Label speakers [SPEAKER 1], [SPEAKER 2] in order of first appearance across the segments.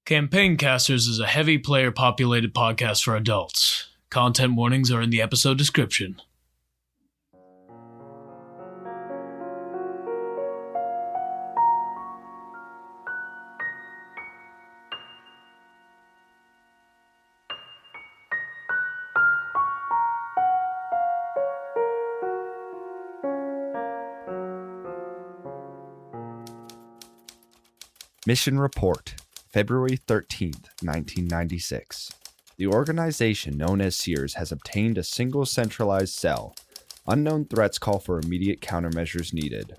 [SPEAKER 1] Campaign Casters is a heavy player-populated podcast for adults. Content warnings are in the episode description.
[SPEAKER 2] Mission Report, February 13th, 1996. The organization known as Sears has obtained a single centralized cell. Unknown threats call for immediate countermeasures needed.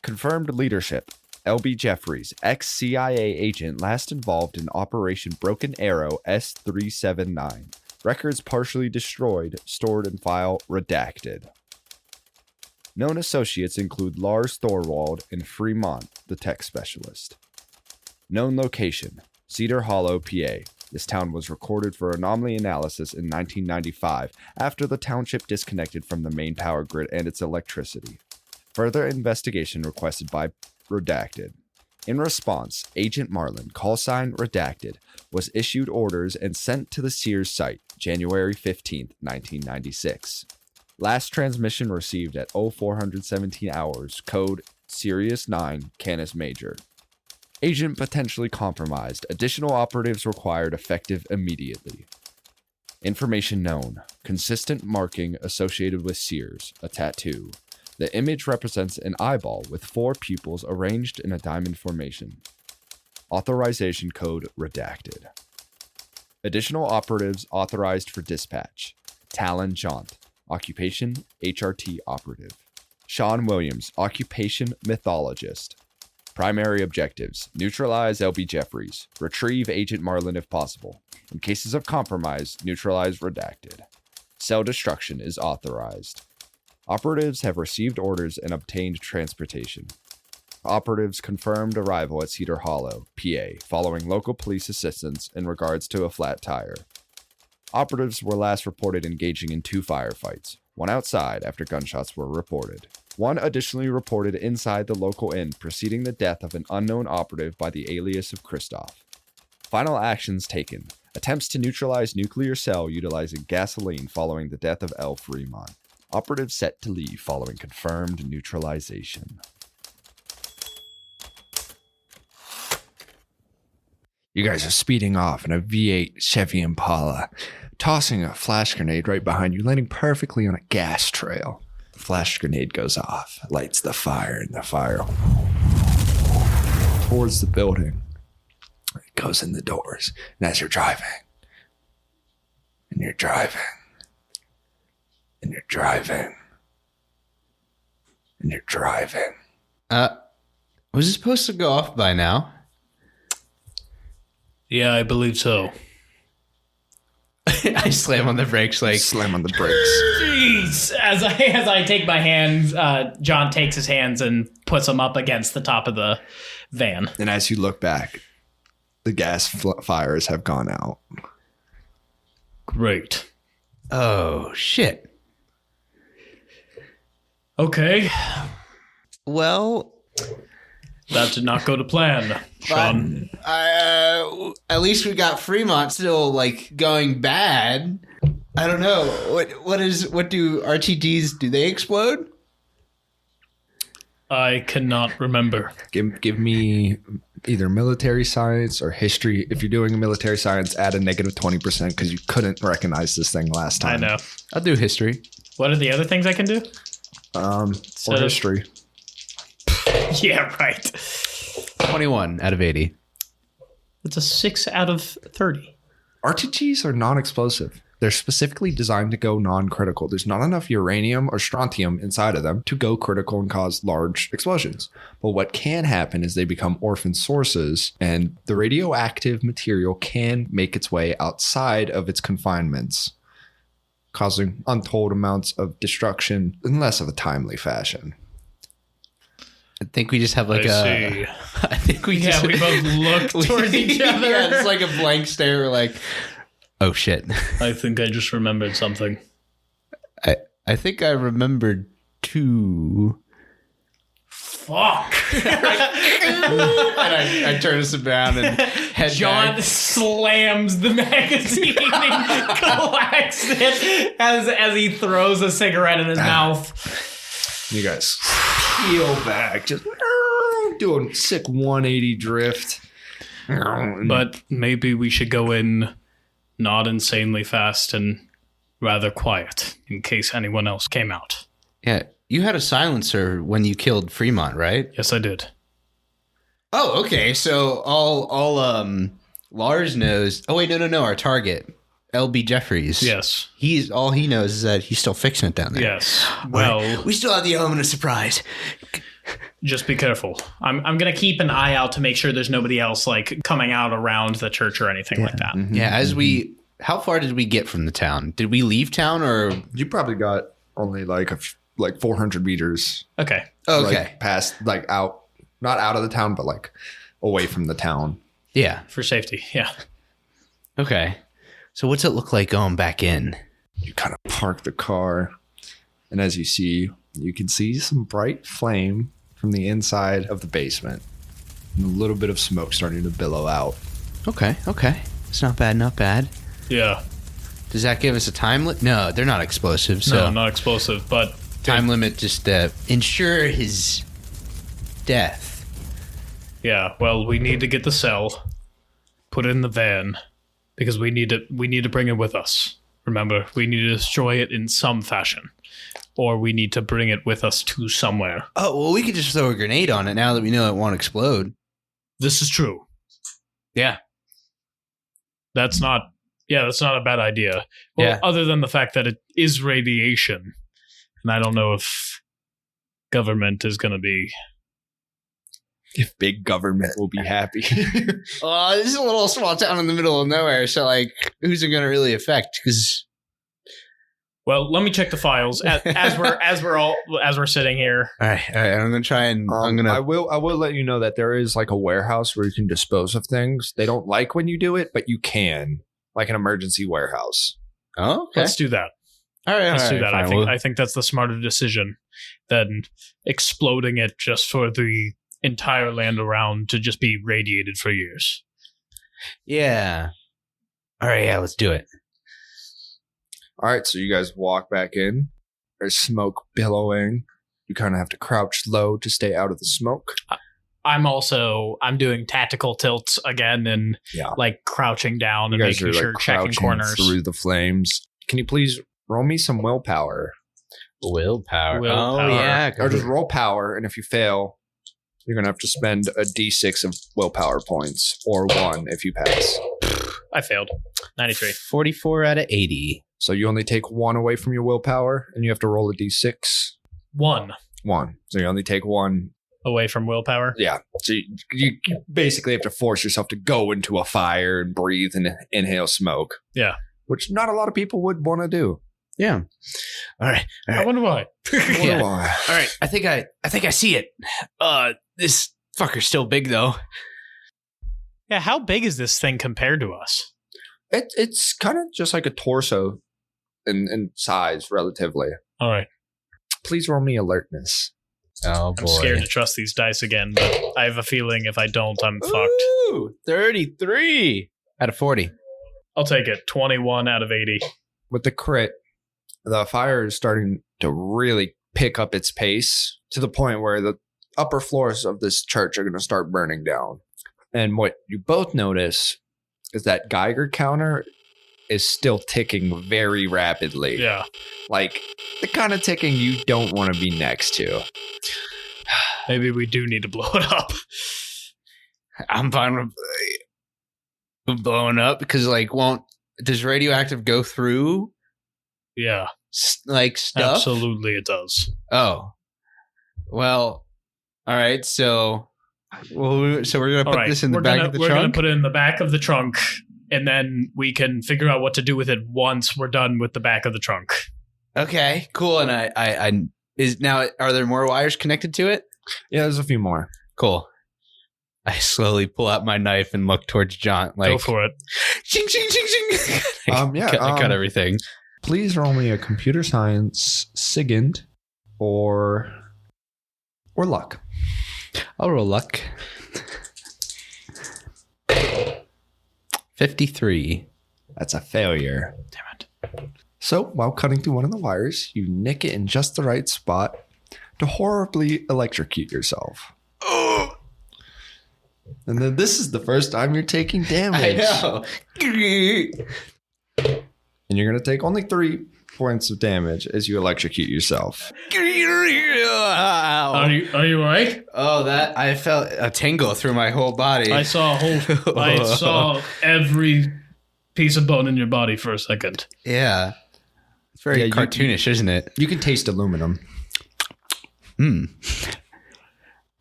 [SPEAKER 2] Confirmed leadership, LB Jefferies, ex-CIA agent last involved in Operation Broken Arrow S379. Records partially destroyed, stored in file redacted. Known associates include Lars Thorwald and Fremont, the tech specialist. Known location, Cedar Hollow, PA. This town was recorded for anomaly analysis in 1995 after the township disconnected from the main power grid and its electricity. Further investigation requested by Redacted. In response, Agent Marlin, callsign Redacted, was issued orders and sent to the Sears site, January 15, 1996. Last transmission received at 0417 hours, code Sirius 9, Canis Major. Agent potentially compromised. Additional operatives required effective immediately. Information known. Consistent marking associated with Sears, a tattoo. The image represents an eyeball with 4 pupils arranged in a diamond formation. Authorization code redacted. Additional operatives authorized for dispatch. Talyn Jaunt, occupation HRT operative. Sean Williams, occupation mythologist. Primary objectives: neutralize LB Jefferies, retrieve Agent Marlin if possible. In cases of compromise, neutralize redacted. Cell destruction is authorized. Operatives have received orders and obtained transportation. Operatives confirmed arrival at Cedar Hollow, PA, following local police assistance in regards to a flat tire. Operatives were last reported engaging in 2 firefights, one outside after gunshots were reported. One additionally reported inside the local inn preceding the death of an unknown operative by the alias of Christoph. Final actions taken. Attempts to neutralize nuclear cell utilizing gasoline following the death of L. Fremont. Operatives set to leave following confirmed neutralization. You guys are speeding off in a V8 Chevy Impala, tossing a flash grenade right behind you, landing perfectly on a gas trail. Flash grenade goes off, lights the fire, and the fire towards the building. It goes in the doors. And as you're driving, and you're driving, and you're driving, and you're driving.
[SPEAKER 3] Was it supposed to go off by now?
[SPEAKER 1] Yeah, I believe so.
[SPEAKER 3] I slam on the brakes like...
[SPEAKER 2] Slam on the brakes.
[SPEAKER 4] Jeez! As I take my hands, John takes his hands and puts them up against the top of the van.
[SPEAKER 2] And as you look back, the gas fires have gone out.
[SPEAKER 1] Great.
[SPEAKER 3] Oh, shit.
[SPEAKER 1] Okay.
[SPEAKER 3] Well...
[SPEAKER 1] That did not go to plan, Sean.
[SPEAKER 3] At least we got Fremont still, like, going bad. I don't know. What do RTGs, do they explode?
[SPEAKER 1] I cannot remember.
[SPEAKER 2] Give me either military science or history. If you're doing a military science, add a negative 20% because you couldn't recognize this thing last time.
[SPEAKER 1] I know.
[SPEAKER 3] I'll do history.
[SPEAKER 4] What are the other things I can do?
[SPEAKER 2] Or history.
[SPEAKER 4] Yeah, right.
[SPEAKER 3] 21 out of 80.
[SPEAKER 4] It's a 6 out of 30.
[SPEAKER 2] RTGs are non-explosive. They're specifically designed to go non-critical. There's not enough uranium or strontium inside of them to go critical and cause large explosions. But what can happen is they become orphan sources, and the radioactive material can make its way outside of its confinements, causing untold amounts of destruction in less of a timely fashion.
[SPEAKER 3] I think we just have like
[SPEAKER 1] see.
[SPEAKER 3] I think we just...
[SPEAKER 4] Yeah, we both look towards each other.
[SPEAKER 3] Yeah, it's like a blank stare. We're like, oh shit.
[SPEAKER 1] I think I just remembered something.
[SPEAKER 3] I think I remembered 2
[SPEAKER 4] fuck.
[SPEAKER 3] And I turn us around and head
[SPEAKER 4] John
[SPEAKER 3] back.
[SPEAKER 4] slams the magazine and collects it as he throws a cigarette in his mouth.
[SPEAKER 2] You guys peel back, just doing sick 180 drift.
[SPEAKER 1] But maybe we should go in not insanely fast and rather quiet in case anyone else came out.
[SPEAKER 3] Yeah, you had a silencer when you killed Fremont, right?
[SPEAKER 1] Yes, I did.
[SPEAKER 3] Oh, okay. So all Lars knows. Oh wait, no. Our target, LB Jefferies.
[SPEAKER 1] Yes.
[SPEAKER 3] All he knows is that he's still fixing it down there.
[SPEAKER 1] Yes. Well,
[SPEAKER 3] We still have the element of surprise.
[SPEAKER 1] just be careful.
[SPEAKER 4] I'm gonna keep an eye out to make sure there's nobody else like coming out around the church or anything like that.
[SPEAKER 3] Yeah. How far did we get from the town? Did we leave town or?
[SPEAKER 2] You probably got only like 400 meters.
[SPEAKER 1] Okay.
[SPEAKER 3] Okay.
[SPEAKER 2] Like, past, like out, not out of the town, but like away from the town.
[SPEAKER 3] Yeah.
[SPEAKER 1] For safety. Yeah.
[SPEAKER 3] Okay. So what's it look like going back in?
[SPEAKER 2] You kind of park the car, and as you can see some bright flame from the inside of the basement, and a little bit of smoke starting to billow out.
[SPEAKER 3] Okay. It's not bad.
[SPEAKER 1] Yeah.
[SPEAKER 3] Does that give us a time limit? No, they're not explosive. So
[SPEAKER 1] No, not explosive, but
[SPEAKER 3] time limit just to ensure his death.
[SPEAKER 1] yeah. Well, we need to get the cell, put it in the van, because we need to bring it with us. Remember, we need to destroy it in some fashion, or we need to bring it with us to somewhere.
[SPEAKER 3] Oh, well, we could just throw a grenade on it now that we know it won't explode.
[SPEAKER 1] This is true.
[SPEAKER 3] Yeah.
[SPEAKER 1] That's not a bad idea. Well,
[SPEAKER 3] Yeah.
[SPEAKER 1] other than the fact that it is radiation, and I don't know if government is going to be.
[SPEAKER 2] If big government will be happy.
[SPEAKER 3] This is a little small town in the middle of nowhere, so like, who's it going to really affect? Because
[SPEAKER 1] Well, let me check the files as we're sitting here.
[SPEAKER 3] all right, I'm going to try and
[SPEAKER 2] I will let you know that there is like a warehouse where you can dispose of things. They don't like when you do it, but you can, like an emergency warehouse.
[SPEAKER 3] Oh, okay.
[SPEAKER 1] Let's do that.
[SPEAKER 3] All right,
[SPEAKER 1] Let's do that.
[SPEAKER 3] fine.
[SPEAKER 1] I think that's the smarter decision than exploding it just for the entire land around to just be radiated for years.
[SPEAKER 3] Yeah. All right, yeah, let's do it.
[SPEAKER 2] All right, so you guys walk back in. There's smoke billowing. You kind of have to crouch low to stay out of the smoke.
[SPEAKER 1] I'm doing tactical tilts again and like crouching down and making sure, checking corners
[SPEAKER 2] through the flames. Can you please roll me some willpower?
[SPEAKER 3] Willpower.
[SPEAKER 1] Willpower.
[SPEAKER 3] Oh, yeah.
[SPEAKER 2] Or just roll power, and if you fail, you're going to have to spend a d6 of willpower points, or 1 if you pass.
[SPEAKER 1] I failed. 93.
[SPEAKER 3] 44 out of 80.
[SPEAKER 2] So you only take 1 away from your willpower, and you have to roll a d6.
[SPEAKER 1] 1
[SPEAKER 2] So you only take 1.
[SPEAKER 1] away from willpower.
[SPEAKER 2] Yeah. So you basically have to force yourself to go into a fire and breathe and inhale smoke.
[SPEAKER 1] Yeah.
[SPEAKER 2] Which not a lot of people would want to do.
[SPEAKER 3] Yeah. All right.
[SPEAKER 1] I wonder why.
[SPEAKER 3] Yeah.
[SPEAKER 2] Why?
[SPEAKER 3] All right. I think I see it. This fucker's still big though.
[SPEAKER 1] Yeah, how big is this thing compared to us?
[SPEAKER 2] It's kind of just like a torso in size, relatively.
[SPEAKER 1] All right.
[SPEAKER 2] Please roll me alertness.
[SPEAKER 3] Oh boy.
[SPEAKER 1] I'm scared to trust these dice again, but I have a feeling if I don't, I'm fucked.
[SPEAKER 3] Ooh, 33 out of 40.
[SPEAKER 1] I'll take it. 21 out of 80.
[SPEAKER 2] With the crit, the fire is starting to really pick up its pace to the point where the upper floors of this church are going to start burning down. And what you both notice is that Geiger counter is still ticking very rapidly.
[SPEAKER 1] Yeah.
[SPEAKER 2] Like the kind of ticking you don't want to be next to.
[SPEAKER 1] Maybe we do need to blow it up.
[SPEAKER 3] I'm fine with blowing up because does radioactive go through
[SPEAKER 1] Yeah.
[SPEAKER 3] stuff?
[SPEAKER 1] Absolutely it does.
[SPEAKER 3] Oh, well, all right. So we're gonna put this in the back of the
[SPEAKER 1] We're going
[SPEAKER 3] trunk.
[SPEAKER 1] to put it in the back of the trunk, and then we can figure out what to do with it once we're done with the back of the trunk.
[SPEAKER 3] Okay, cool. And are there more wires connected to it?
[SPEAKER 2] Yeah, there's a few more.
[SPEAKER 3] Cool. I slowly pull out my knife and look towards John.
[SPEAKER 1] Go for it.
[SPEAKER 3] Ching, ching, ching, ching.
[SPEAKER 2] I
[SPEAKER 3] cut everything.
[SPEAKER 2] Please roll me a computer science SIGINT or luck.
[SPEAKER 3] I'll roll luck. 53.
[SPEAKER 2] That's a failure.
[SPEAKER 1] Damn it.
[SPEAKER 2] So, while cutting through one of the wires, you nick it in just the right spot to horribly electrocute yourself. Oh! And then this is the first time you're taking damage.
[SPEAKER 3] I know.
[SPEAKER 2] And you're going to take only 3 points of damage as you electrocute yourself.
[SPEAKER 1] Are you right?
[SPEAKER 3] Oh, that I felt a tingle through my whole body.
[SPEAKER 1] I saw every piece of bone in your body for a second.
[SPEAKER 3] Yeah. It's very
[SPEAKER 2] Yeah,
[SPEAKER 3] cartoonish, isn't it?
[SPEAKER 2] You can taste aluminum.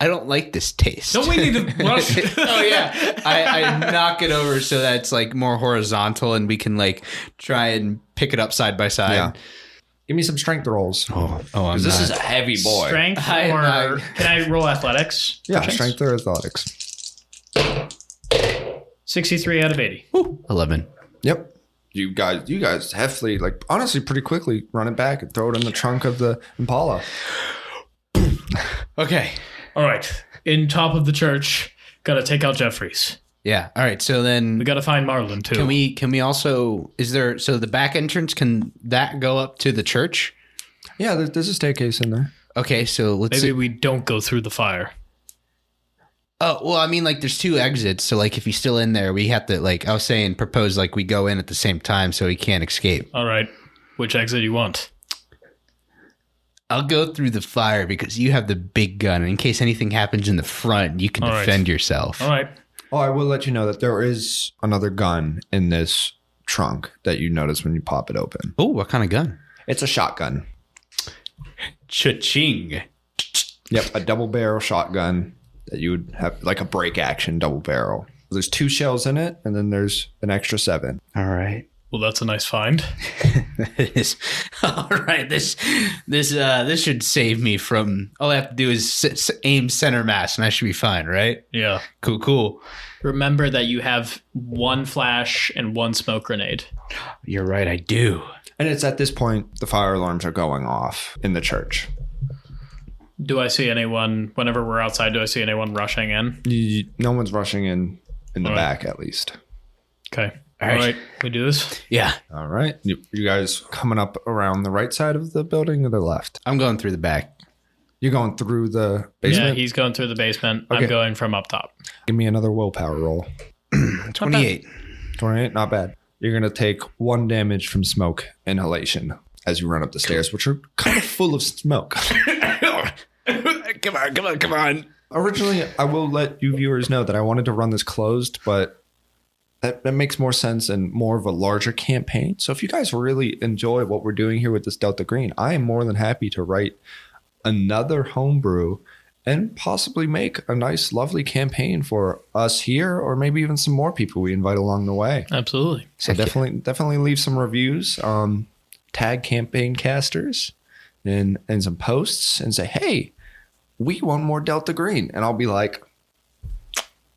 [SPEAKER 3] I don't like this taste.
[SPEAKER 1] Don't we need to rush?
[SPEAKER 3] Oh yeah, I knock it over so that it's like more horizontal, and we can like try and pick it up side by side.
[SPEAKER 2] Yeah. Give me some strength rolls.
[SPEAKER 3] I'm
[SPEAKER 2] Because this is a heavy boy.
[SPEAKER 1] Strength or can I roll athletics?
[SPEAKER 2] Yeah,
[SPEAKER 1] Perchance?
[SPEAKER 2] strength or athletics.
[SPEAKER 1] 63 out of 80.
[SPEAKER 3] 11.
[SPEAKER 2] Yep. You guys heftily, like honestly, pretty quickly run it back and throw it in the trunk of the Impala.
[SPEAKER 3] Okay.
[SPEAKER 1] All right. In top of the church, gotta take out Jefferies.
[SPEAKER 3] Yeah. All right. So then
[SPEAKER 1] We gotta find Marlon too.
[SPEAKER 3] can we also so the back entrance, can that go up to the church?
[SPEAKER 2] Yeah, there's a staircase in there.
[SPEAKER 3] Okay. So let's
[SPEAKER 1] Maybe we don't go through the fire.
[SPEAKER 3] Oh, well, I mean, like, there's 2 exits. So, like, if he's still in there, we have to, like, I was saying, propose, like, we go in at the same time so he can't escape.
[SPEAKER 1] All right. Which exit you want?
[SPEAKER 3] I'll go through the fire because you have the big gun. In case anything happens in the front, you can
[SPEAKER 1] All right.
[SPEAKER 3] defend yourself.
[SPEAKER 1] All right.
[SPEAKER 2] Oh, I will let you know that there is another gun in this trunk that you notice when you pop it open.
[SPEAKER 3] Oh, what kind of gun?
[SPEAKER 2] It's a shotgun.
[SPEAKER 3] Cha-ching.
[SPEAKER 2] Yep, a double barrel shotgun that you would have, like a break action double barrel. There's 2 shells in it, and then there's an extra 7.
[SPEAKER 3] All right.
[SPEAKER 1] Well, that's a nice find.
[SPEAKER 3] It is. All right. This should save me from. All I have to do is aim center mass, and I should be fine, right?
[SPEAKER 1] Yeah.
[SPEAKER 3] Cool.
[SPEAKER 1] Remember that you have 1 flash and 1 smoke grenade.
[SPEAKER 3] You're right. I do.
[SPEAKER 2] And it's at this point the fire alarms are going off in the church.
[SPEAKER 1] Do I see anyone, whenever we're outside, do I see anyone rushing in?
[SPEAKER 2] No one's rushing in the
[SPEAKER 1] All right.
[SPEAKER 2] back, at least.
[SPEAKER 1] Okay.
[SPEAKER 3] All
[SPEAKER 1] All
[SPEAKER 3] right.
[SPEAKER 1] right. We do this?
[SPEAKER 3] Yeah.
[SPEAKER 2] All right. You guys coming up around the right side of the building or the left?
[SPEAKER 3] I'm going through the back.
[SPEAKER 2] You're going through the
[SPEAKER 1] Yeah,
[SPEAKER 2] basement?
[SPEAKER 1] he's going through the basement.
[SPEAKER 2] Okay.
[SPEAKER 1] I'm going from up top.
[SPEAKER 2] Give me another willpower roll.
[SPEAKER 3] 28.
[SPEAKER 2] 28, not bad. You're going to take 1 damage from smoke inhalation as you run up the stairs, which are kind of full of smoke.
[SPEAKER 3] Come on.
[SPEAKER 2] Originally, I will let you viewers know that I wanted to run this closed, but that makes more sense and more of a larger campaign. So if you guys really enjoy what we're doing here with this Delta Green, I am more than happy to write another homebrew and possibly make a nice, lovely campaign for us here, or maybe even some more people we invite along the way.
[SPEAKER 1] Absolutely.
[SPEAKER 2] So definitely leave some reviews, tag campaign casters and some posts and say, hey, we want more Delta Green. And I'll be like,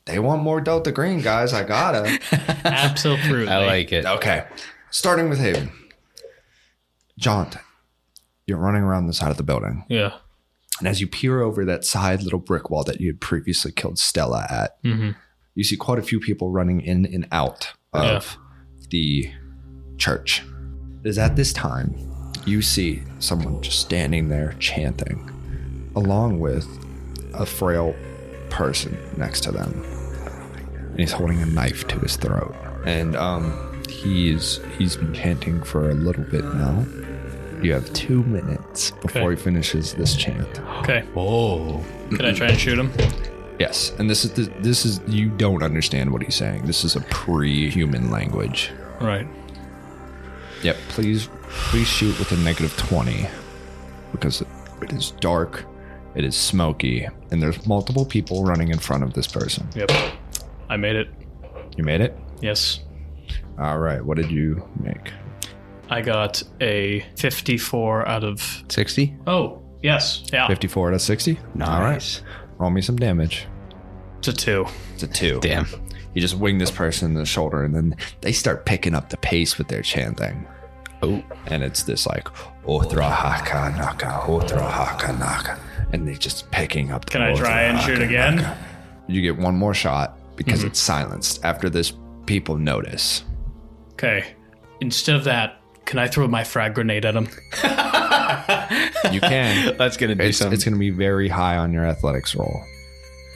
[SPEAKER 2] they want more Delta Green, guys. I gotta.
[SPEAKER 1] Absolutely.
[SPEAKER 3] I like it.
[SPEAKER 2] Okay. Starting with Haven. John, you're running around the side of the building.
[SPEAKER 1] Yeah.
[SPEAKER 2] And as you peer over that side little brick wall that you had previously killed Stella at, you see quite a few people running in and out of the church. It is at this time you see someone just standing there chanting, along with a frail person next to them. And he's holding a knife to his throat. And he's been chanting for a little bit now. You have 2 minutes before he finishes this chant.
[SPEAKER 1] Okay.
[SPEAKER 3] Oh.
[SPEAKER 1] Can I try and shoot him?
[SPEAKER 2] Yes, and this is you don't understand what he's saying. This is a pre-human language.
[SPEAKER 1] Right.
[SPEAKER 2] Yep. Please shoot with a -20 because it is dark, it is smoky, and there's multiple people running in front of this person.
[SPEAKER 1] Yep. I made it.
[SPEAKER 2] You made it?
[SPEAKER 1] Yes.
[SPEAKER 2] All right. What did you make?
[SPEAKER 1] I got a 54 out of...
[SPEAKER 3] 60?
[SPEAKER 1] Oh, yes. Yeah.
[SPEAKER 2] 54 out of 60?
[SPEAKER 3] Nice.
[SPEAKER 2] All right. Roll me some damage.
[SPEAKER 1] It's a 2.
[SPEAKER 2] It's a 2.
[SPEAKER 3] Damn.
[SPEAKER 2] You just wing this person in the shoulder, and then they start picking up the pace with their chanting. Oh, and it's this like Otra haka naka, Otra haka naka, and they're just picking up the
[SPEAKER 1] Can I
[SPEAKER 2] bullets.
[SPEAKER 1] try and shoot again?
[SPEAKER 2] You get one more shot because it's silenced. After this, people notice.
[SPEAKER 1] Okay. Instead of that, can I throw my frag grenade at him?
[SPEAKER 2] You can.
[SPEAKER 3] That's gonna do something.
[SPEAKER 2] It's going to be very high on your athletics roll.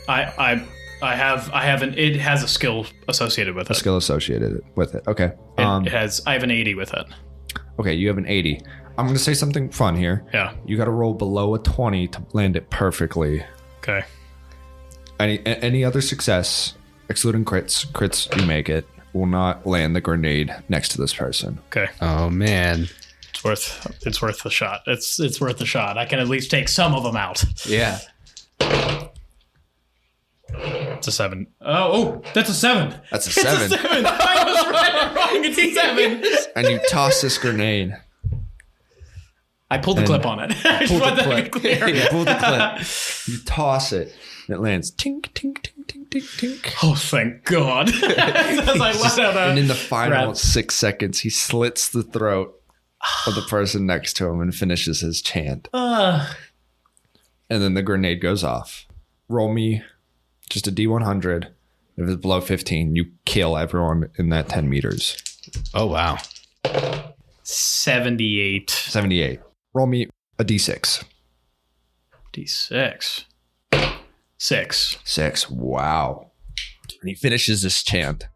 [SPEAKER 1] I have an. It has a skill associated with it.
[SPEAKER 2] A skill associated with it. Okay.
[SPEAKER 1] It has. I have an 80 with it.
[SPEAKER 2] Okay, you have an 80. I'm going to say something fun here.
[SPEAKER 1] Yeah.
[SPEAKER 2] You got to roll below a 20 to land it perfectly.
[SPEAKER 1] Okay.
[SPEAKER 2] Any other success, excluding crits you make it, will not land the grenade next to this person.
[SPEAKER 1] Okay.
[SPEAKER 3] Oh man.
[SPEAKER 1] It's worth the shot. It's worth the shot. I can at least take some of them out.
[SPEAKER 3] Yeah.
[SPEAKER 1] It's a 7. Oh, that's a 7.
[SPEAKER 2] That's a 7.
[SPEAKER 1] I was right or wrong. It's a 7.
[SPEAKER 2] And you toss this grenade.
[SPEAKER 1] I pulled the clip on it. I just want that to be clear.
[SPEAKER 2] You pull the clip. You toss it. And it lands. Tink, tink, tink, tink, tink, tink.
[SPEAKER 1] Oh, thank God. As I let out
[SPEAKER 2] And
[SPEAKER 1] a
[SPEAKER 2] in the final
[SPEAKER 1] rap.
[SPEAKER 2] 6 seconds, he slits the throat of the person next to him and finishes his chant. And then the grenade goes off. Roll me just a D100. If it's below 15, you kill everyone in that 10 meters.
[SPEAKER 3] Oh wow.
[SPEAKER 1] 78.
[SPEAKER 2] 78. Roll me a D6.
[SPEAKER 1] D6. 6.
[SPEAKER 2] 6. Wow. And he finishes this chant.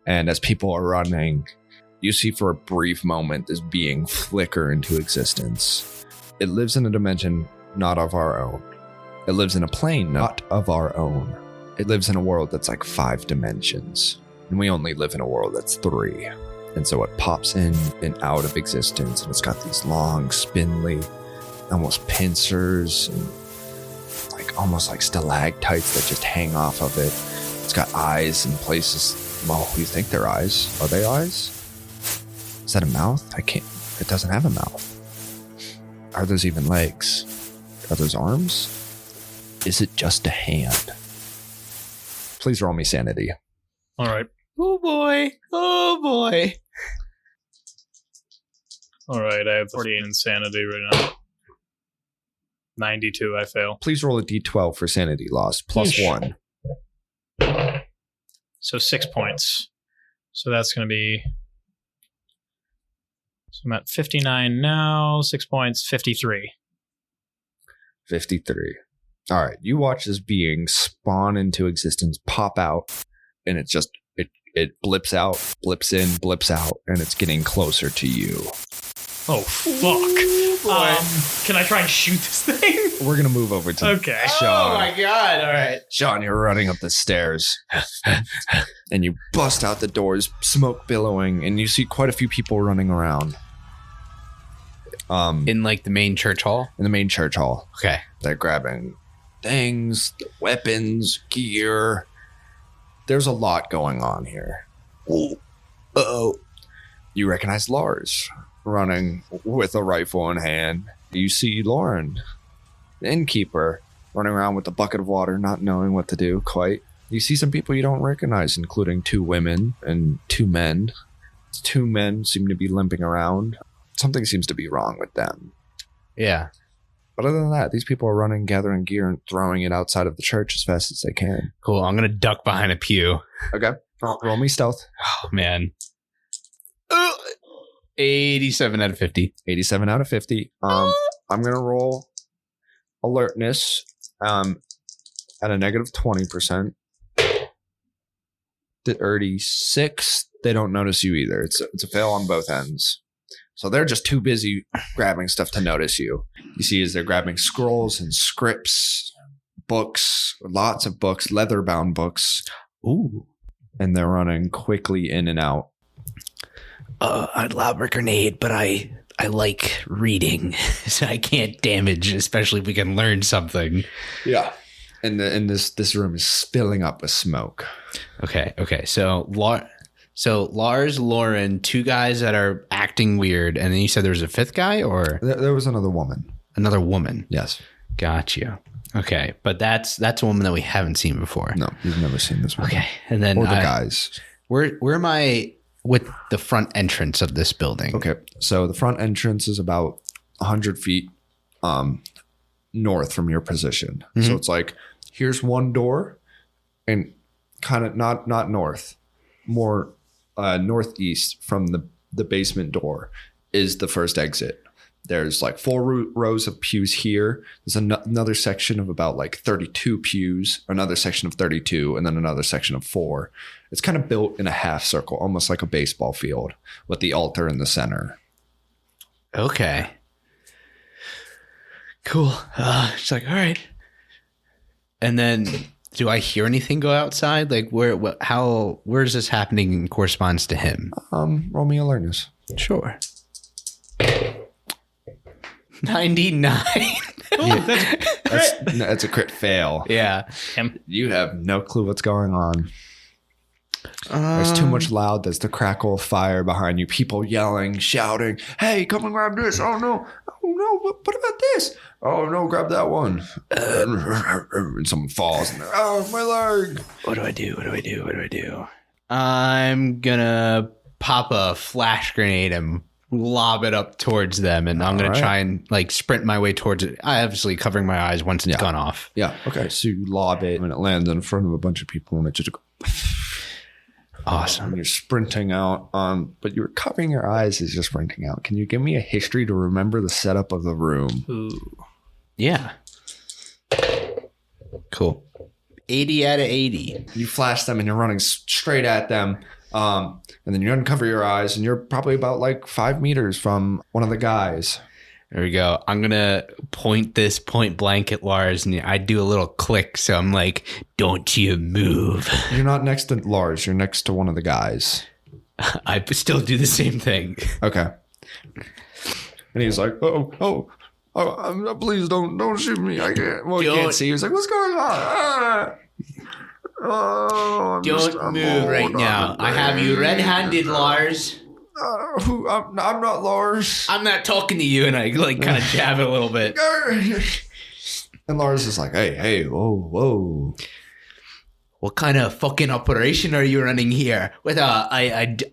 [SPEAKER 2] And as people are running, you see for a brief moment this being flicker into existence. It lives in a dimension not of our own. It lives in a plane not of our own. It lives in a world that's like 5 dimensions. And we only live in a world that's 3. And so it pops in and out of existence. And it's got these long, spindly, almost pincers and almost like stalactites that just hang off of it. It's got eyes in places. Well, you think they're eyes. Are they eyes? Is that a mouth? It doesn't have a mouth. Are those even legs? Are those arms? Is it just a hand? Please roll me sanity.
[SPEAKER 1] All right.
[SPEAKER 3] Oh boy. Oh boy.
[SPEAKER 1] All right. I have 48 insanity right now. 92, I fail.
[SPEAKER 2] Please roll a d12 for sanity loss. Plus
[SPEAKER 1] Yeesh.
[SPEAKER 2] 1.
[SPEAKER 1] So 6 points. So that's going to be... So I'm at 59 now. 6 points, 53.
[SPEAKER 2] 53. All right. You watch this being spawn into existence, pop out, and it just... It blips out, blips in, blips out, and it's getting closer to you.
[SPEAKER 1] Oh, fuck. Can I try and shoot this thing?
[SPEAKER 2] We're going to move over to
[SPEAKER 1] Okay.
[SPEAKER 2] Sean.
[SPEAKER 3] Oh my god. All right.
[SPEAKER 2] Sean, you're running up the stairs. And you bust out the doors, smoke billowing, and you see quite a few people running around.
[SPEAKER 3] In like the main church hall?
[SPEAKER 2] In the main church hall.
[SPEAKER 3] Okay.
[SPEAKER 2] They're grabbing things, weapons, gear. There's a lot going on here. Uh-oh. You recognize Lars running with a rifle in hand. You see Lauren, the innkeeper, running around with a bucket of water, not knowing what to do quite. You see some people you don't recognize, including 2 women and 2 men. 2 men seem to be limping around. Something seems to be wrong with them.
[SPEAKER 3] Yeah.
[SPEAKER 2] But other than that, these people are running, gathering gear, and throwing it outside of the church as fast as they can.
[SPEAKER 3] Cool. I'm gonna duck behind a pew.
[SPEAKER 2] Okay. Roll me stealth.
[SPEAKER 3] Oh man. 87 out of 50.
[SPEAKER 2] 87 out of 50. I'm going to roll alertness at a negative 20%. 36. They don't notice you either. It's a fail on both ends. So they're just too busy grabbing stuff to notice you. You see as they're grabbing scrolls and scripts, books, lots of books, leather-bound books.
[SPEAKER 3] Ooh.
[SPEAKER 2] And they're running quickly in and out.
[SPEAKER 3] I'd lob a grenade, but I like reading, so I can't damage, especially if we can learn something.
[SPEAKER 2] Yeah. And this room is spilling up with smoke.
[SPEAKER 3] Okay. So Lars, Lauren, 2 guys that are acting weird, and then you said there was a 5th guy, or
[SPEAKER 2] There was another woman.
[SPEAKER 3] another woman.
[SPEAKER 2] Yes.
[SPEAKER 3] Got you. Okay, but that's a woman that we haven't seen before.
[SPEAKER 2] No, you've never seen this one.
[SPEAKER 3] Okay, and then
[SPEAKER 2] Or the guys.
[SPEAKER 3] Where am I with the front entrance of this building?
[SPEAKER 2] Okay, so the front entrance is about 100 feet north from your position. So it's like, here's one door and kind of not north, more northeast from the basement door is the first exit. There's like 4 rows of pews here. There's another section of about like 32 pews, another section of 32, and then another section of 4. It's kind of built in a half circle, almost like a baseball field, with the altar in the center.
[SPEAKER 3] Okay. Cool. She's like, all right. And then do I hear anything go outside? Like where is this happening in corresponds to him?
[SPEAKER 2] Roll me alertness.
[SPEAKER 3] Sure. 99.
[SPEAKER 2] That's a crit fail.
[SPEAKER 3] Yeah.
[SPEAKER 2] You have no clue what's going on. There's too much loud. There's the crackle of fire behind you. People yelling, shouting, hey, come and grab this. Oh, no. Oh, no. What about this? Oh, no, grab that one. And someone falls. And oh, my leg.
[SPEAKER 3] What do I do? I'm going to pop a flash grenade and lob it up towards them. And I'm going to try and like sprint my way towards it. I obviously covering my eyes once it's gone off.
[SPEAKER 2] Yeah. Okay. So you lob it and it lands in front of a bunch of people and it just
[SPEAKER 3] awesome.
[SPEAKER 2] And you're sprinting out, but you're covering your eyes as you're sprinting out. Can you give me a history to remember the setup of the room?
[SPEAKER 3] Ooh. Yeah. Cool. 80 out of 80.
[SPEAKER 2] You flash them and you're running straight at them. And then you uncover your eyes and you're probably about like 5 meters from one of the guys.
[SPEAKER 3] There we go. I'm going to point this point blank at Lars and I do a little click. So I'm like, don't you move.
[SPEAKER 2] You're not next to Lars. You're next to one of the guys.
[SPEAKER 3] I still do the same thing.
[SPEAKER 2] Okay. And he's like, oh, please don't shoot me. I can't. Well, you can't see. He's like, what's going on?
[SPEAKER 3] Don't move right now. I have you red-handed, Lars.
[SPEAKER 2] I'm not Lars.
[SPEAKER 3] I'm not talking to you. And I like kind of jab it a little bit.
[SPEAKER 2] And Lars is like, hey, whoa.
[SPEAKER 3] What kind of fucking operation are you running here? With a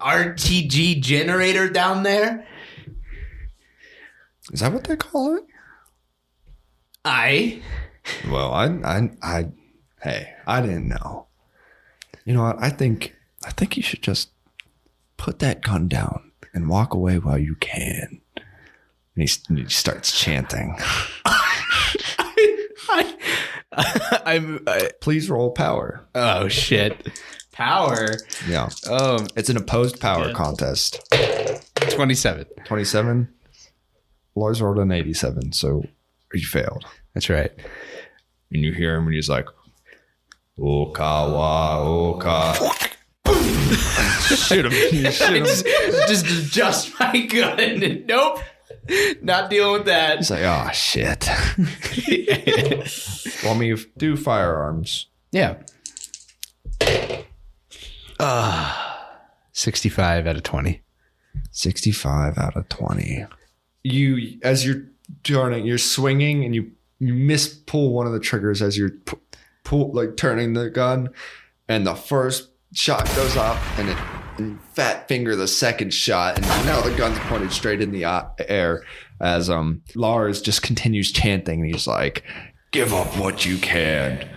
[SPEAKER 3] RTG generator down there?
[SPEAKER 2] Is that what they call it? Well, hey, I didn't know. You know what? I think you should just put that gun down and walk away while you can. And he starts chanting. Please roll power.
[SPEAKER 3] Oh shit! Power.
[SPEAKER 2] Yeah. It's an opposed power contest.
[SPEAKER 3] 27.
[SPEAKER 2] 27. Lars rolled an 87, so you failed.
[SPEAKER 3] That's right.
[SPEAKER 2] And you hear him and he's like, Oka. Shoot him. You shoot him.
[SPEAKER 3] Just adjust my gun. Nope. Not dealing with that.
[SPEAKER 2] He's like, oh, shit. Well, me do firearms.
[SPEAKER 3] Yeah. 65 out of 20.
[SPEAKER 2] 65 out of 20. As you're turning, you're swinging and you mispull one of the triggers as you're turning the gun, and the first shot goes up and fat finger the second shot, and now the gun's pointed straight in the air as Lars just continues chanting, and he's like, give up what you can.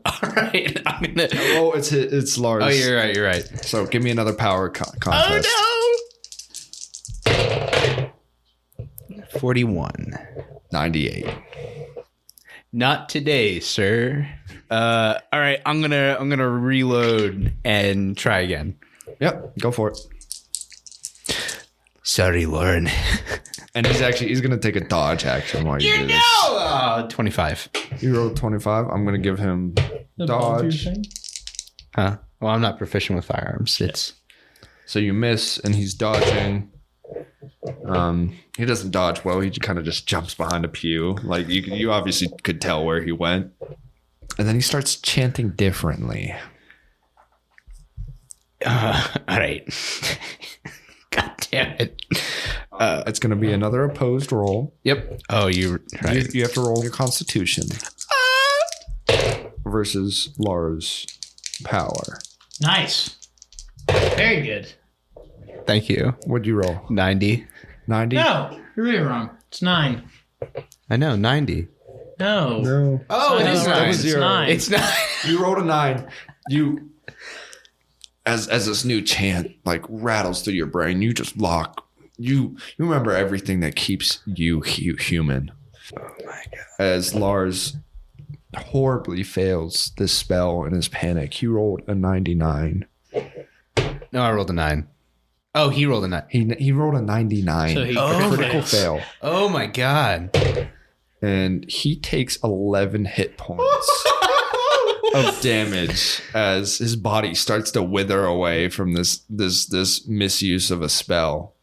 [SPEAKER 3] All right, I'm gonna.
[SPEAKER 2] Oh, it's Lars.
[SPEAKER 3] Oh, you're right.
[SPEAKER 2] So give me another power contest.
[SPEAKER 3] Oh no! 41.
[SPEAKER 2] 98.
[SPEAKER 3] Not today, sir. All right, I'm gonna reload and try again.
[SPEAKER 2] Yep, go for it.
[SPEAKER 3] Sorry, Lauren.
[SPEAKER 2] And he's gonna take a dodge action while you do this.
[SPEAKER 3] 25.
[SPEAKER 2] You rolled 25. I'm gonna give him dodge.
[SPEAKER 3] Huh? Well, I'm not proficient with firearms.
[SPEAKER 2] So you miss, and he's dodging. He doesn't dodge well. He kind of just jumps behind a pew. Like you obviously could tell where he went. And then he starts chanting differently.
[SPEAKER 3] All right. God damn it.
[SPEAKER 2] It's going to be another opposed roll.
[SPEAKER 3] Yep. Oh, you're right.
[SPEAKER 2] You have to roll your constitution versus Lars' power.
[SPEAKER 4] Nice. Very good.
[SPEAKER 3] Thank you.
[SPEAKER 2] What'd you roll?
[SPEAKER 3] 90.
[SPEAKER 2] 90?
[SPEAKER 4] No, you're really wrong. It's 9.
[SPEAKER 3] I know, 90.
[SPEAKER 4] No.
[SPEAKER 3] Oh, it is
[SPEAKER 4] No,
[SPEAKER 3] 9.
[SPEAKER 4] it's 9.
[SPEAKER 3] It's 9.
[SPEAKER 2] You rolled a 9. You, as this new chant like rattles through your brain, you just lock. You remember everything that keeps you human. Oh my god! As Lars horribly fails this spell in his panic, he rolled a 99.
[SPEAKER 3] No, I rolled a 9. Oh, he rolled a 9.
[SPEAKER 2] He rolled a 99.
[SPEAKER 4] So he
[SPEAKER 2] critical fail.
[SPEAKER 3] Oh my god.
[SPEAKER 2] And he takes 11 hit points of damage as his body starts to wither away from this misuse of a spell.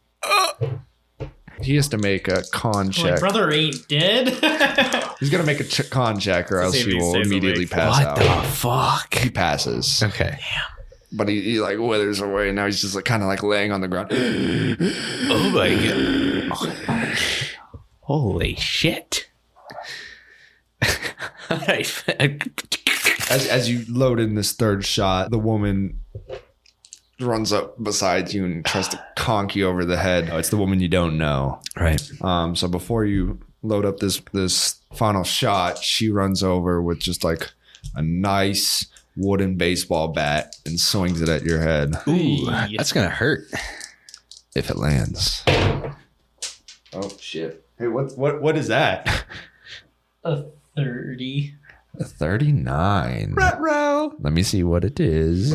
[SPEAKER 2] He has to make a con
[SPEAKER 4] My
[SPEAKER 2] check.
[SPEAKER 4] brother ain't dead.
[SPEAKER 2] He's gonna make a con check, or else
[SPEAKER 4] See if
[SPEAKER 2] he
[SPEAKER 4] he
[SPEAKER 2] will
[SPEAKER 4] stays
[SPEAKER 2] immediately
[SPEAKER 4] awake.
[SPEAKER 2] pass out.
[SPEAKER 3] What the fuck?
[SPEAKER 2] He passes,
[SPEAKER 3] Okay.
[SPEAKER 2] but he like withers away. Now he's just like kind of like laying on the ground.
[SPEAKER 3] Oh my god. Holy shit.
[SPEAKER 2] As you load in this third shot, the woman runs up beside you and tries to conk you over the head. Oh, it's the woman you don't know.
[SPEAKER 3] Right.
[SPEAKER 2] So before you load up this final shot, she runs over with just like a nice wooden baseball bat and swings it at your head.
[SPEAKER 3] Ooh, that's gonna hurt.
[SPEAKER 2] If it lands. Oh shit. Hey, what is that?
[SPEAKER 4] A 30.
[SPEAKER 2] A 39.
[SPEAKER 3] Ruh-roh.
[SPEAKER 2] Let me see what it is.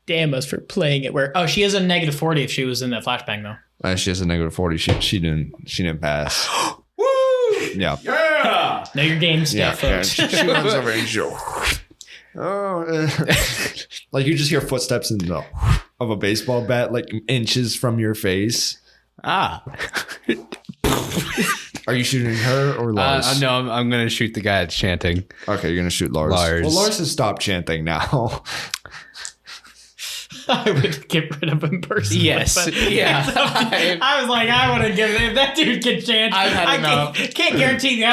[SPEAKER 4] Damn us for playing it where. Oh, she is a negative 40 if she was in that flashbang though.
[SPEAKER 2] She has a negative 40. She didn't pass.
[SPEAKER 3] Woo!
[SPEAKER 2] Yeah.
[SPEAKER 3] Yeah.
[SPEAKER 4] Know your game stuff, folks.
[SPEAKER 2] She runs over and she like you just hear footsteps of a baseball bat like inches from your face.
[SPEAKER 3] Ah.
[SPEAKER 2] Are you shooting her or Lars?
[SPEAKER 3] No, I'm gonna shoot the guy that's chanting.
[SPEAKER 2] Okay, you're gonna shoot Lars. Well, Lars has stopped chanting now.
[SPEAKER 4] I would get rid of him personally.
[SPEAKER 3] Yes.
[SPEAKER 4] but
[SPEAKER 3] Yeah.
[SPEAKER 4] I was like, I wouldn't give it. If that dude can chant,
[SPEAKER 3] I've had
[SPEAKER 4] I
[SPEAKER 3] enough.
[SPEAKER 4] can't guarantee the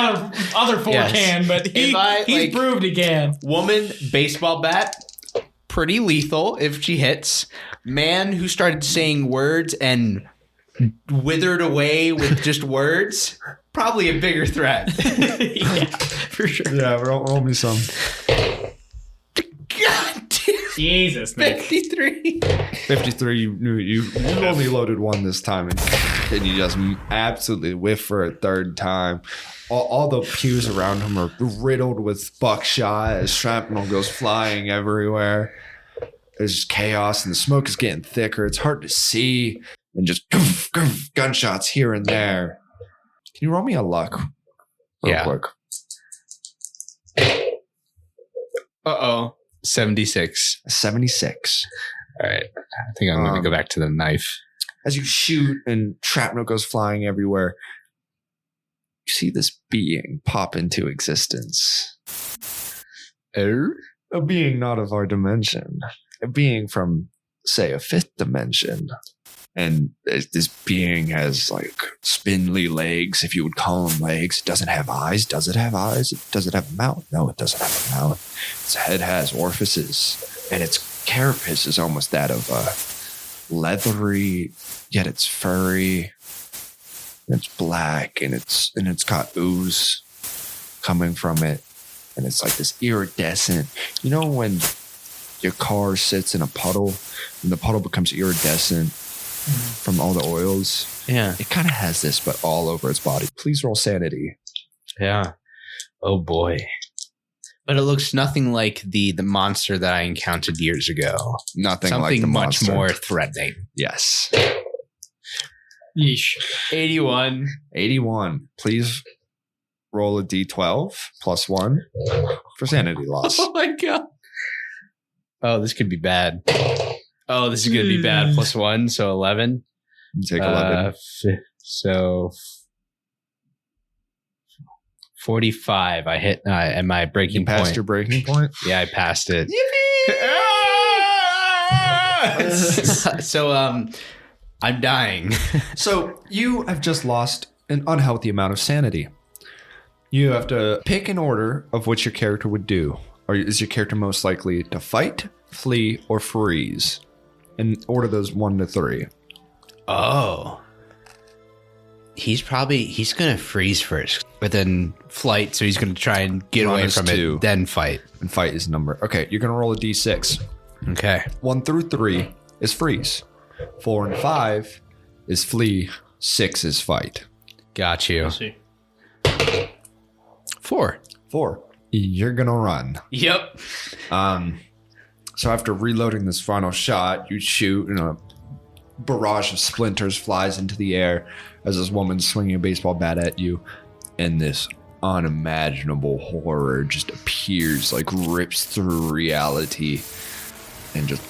[SPEAKER 4] other four
[SPEAKER 3] Yes.
[SPEAKER 4] can, but he's proved he can.
[SPEAKER 3] Woman, baseball bat, pretty lethal if she hits. Man who started saying words and withered away with just words, probably a bigger threat.
[SPEAKER 4] Yeah, for sure.
[SPEAKER 2] Yeah, roll me some.
[SPEAKER 3] God damn.
[SPEAKER 4] Jesus, Nick.
[SPEAKER 3] 53.
[SPEAKER 2] 53. You only loaded one this time, and you just absolutely whiff for a third time. All the pews around him are riddled with buckshot as shrapnel goes flying everywhere. There's just chaos, and the smoke is getting thicker. It's hard to see, and just gunshots here and there. Can you roll me a luck real quick?
[SPEAKER 3] Uh-oh. 76.
[SPEAKER 2] 76.
[SPEAKER 3] All right. I think I'm going to go back to the knife.
[SPEAKER 2] As you shoot and shrapnel goes flying everywhere, you see this being pop into existence. A being not of our dimension. A being from, say, a fifth dimension. And this being has like spindly legs, if you would call them legs. It doesn't have eyes. Does it have eyes? Does it have a mouth? No, it doesn't have a mouth. Its head has orifices, and its carapace is almost that of a leathery, yet it's furry. It's black, and it's got ooze coming from it, and it's like this iridescent. You know when your car sits in a puddle, and the puddle becomes iridescent from all the oils?
[SPEAKER 3] Yeah.
[SPEAKER 2] It kind of has this, but all over its body. Please roll sanity.
[SPEAKER 3] Yeah. Oh, boy. But it looks nothing like the monster that I encountered years ago.
[SPEAKER 2] Nothing
[SPEAKER 3] Something
[SPEAKER 2] like the
[SPEAKER 3] much
[SPEAKER 2] monster.
[SPEAKER 3] more threatening.
[SPEAKER 2] Yes.
[SPEAKER 4] Yeesh.
[SPEAKER 3] 81.
[SPEAKER 2] 81. Please roll a d12 plus 1 for sanity loss.
[SPEAKER 3] Oh, my God. Oh, this could be bad. Oh, this is going to be bad. Plus 1, so 11.
[SPEAKER 2] Take 11.
[SPEAKER 3] So 45. I hit at my breaking
[SPEAKER 2] You passed
[SPEAKER 3] point.
[SPEAKER 2] your breaking point?
[SPEAKER 3] Yeah, I passed it. So I'm dying.
[SPEAKER 2] So you have just lost an unhealthy amount of sanity. You have to pick an order of what your character would do. Or is your character most likely to fight, flee, or freeze? And order those 1 to 3.
[SPEAKER 3] Oh. He's gonna freeze first. But then flight, so he's going to try and get away from it, then fight.
[SPEAKER 2] And fight is number. Okay, you're going to roll a d6.
[SPEAKER 3] Okay.
[SPEAKER 2] 1 through 3 is freeze. 4 and 5 is flee. 6 is fight.
[SPEAKER 3] Got you.
[SPEAKER 1] Let's see.
[SPEAKER 3] 4.
[SPEAKER 2] You're going to run.
[SPEAKER 3] Yep.
[SPEAKER 2] So after reloading this final shot, you shoot and a barrage of splinters flies into the air as this woman's swinging a baseball bat at you. And this unimaginable horror just appears, like rips through reality and just...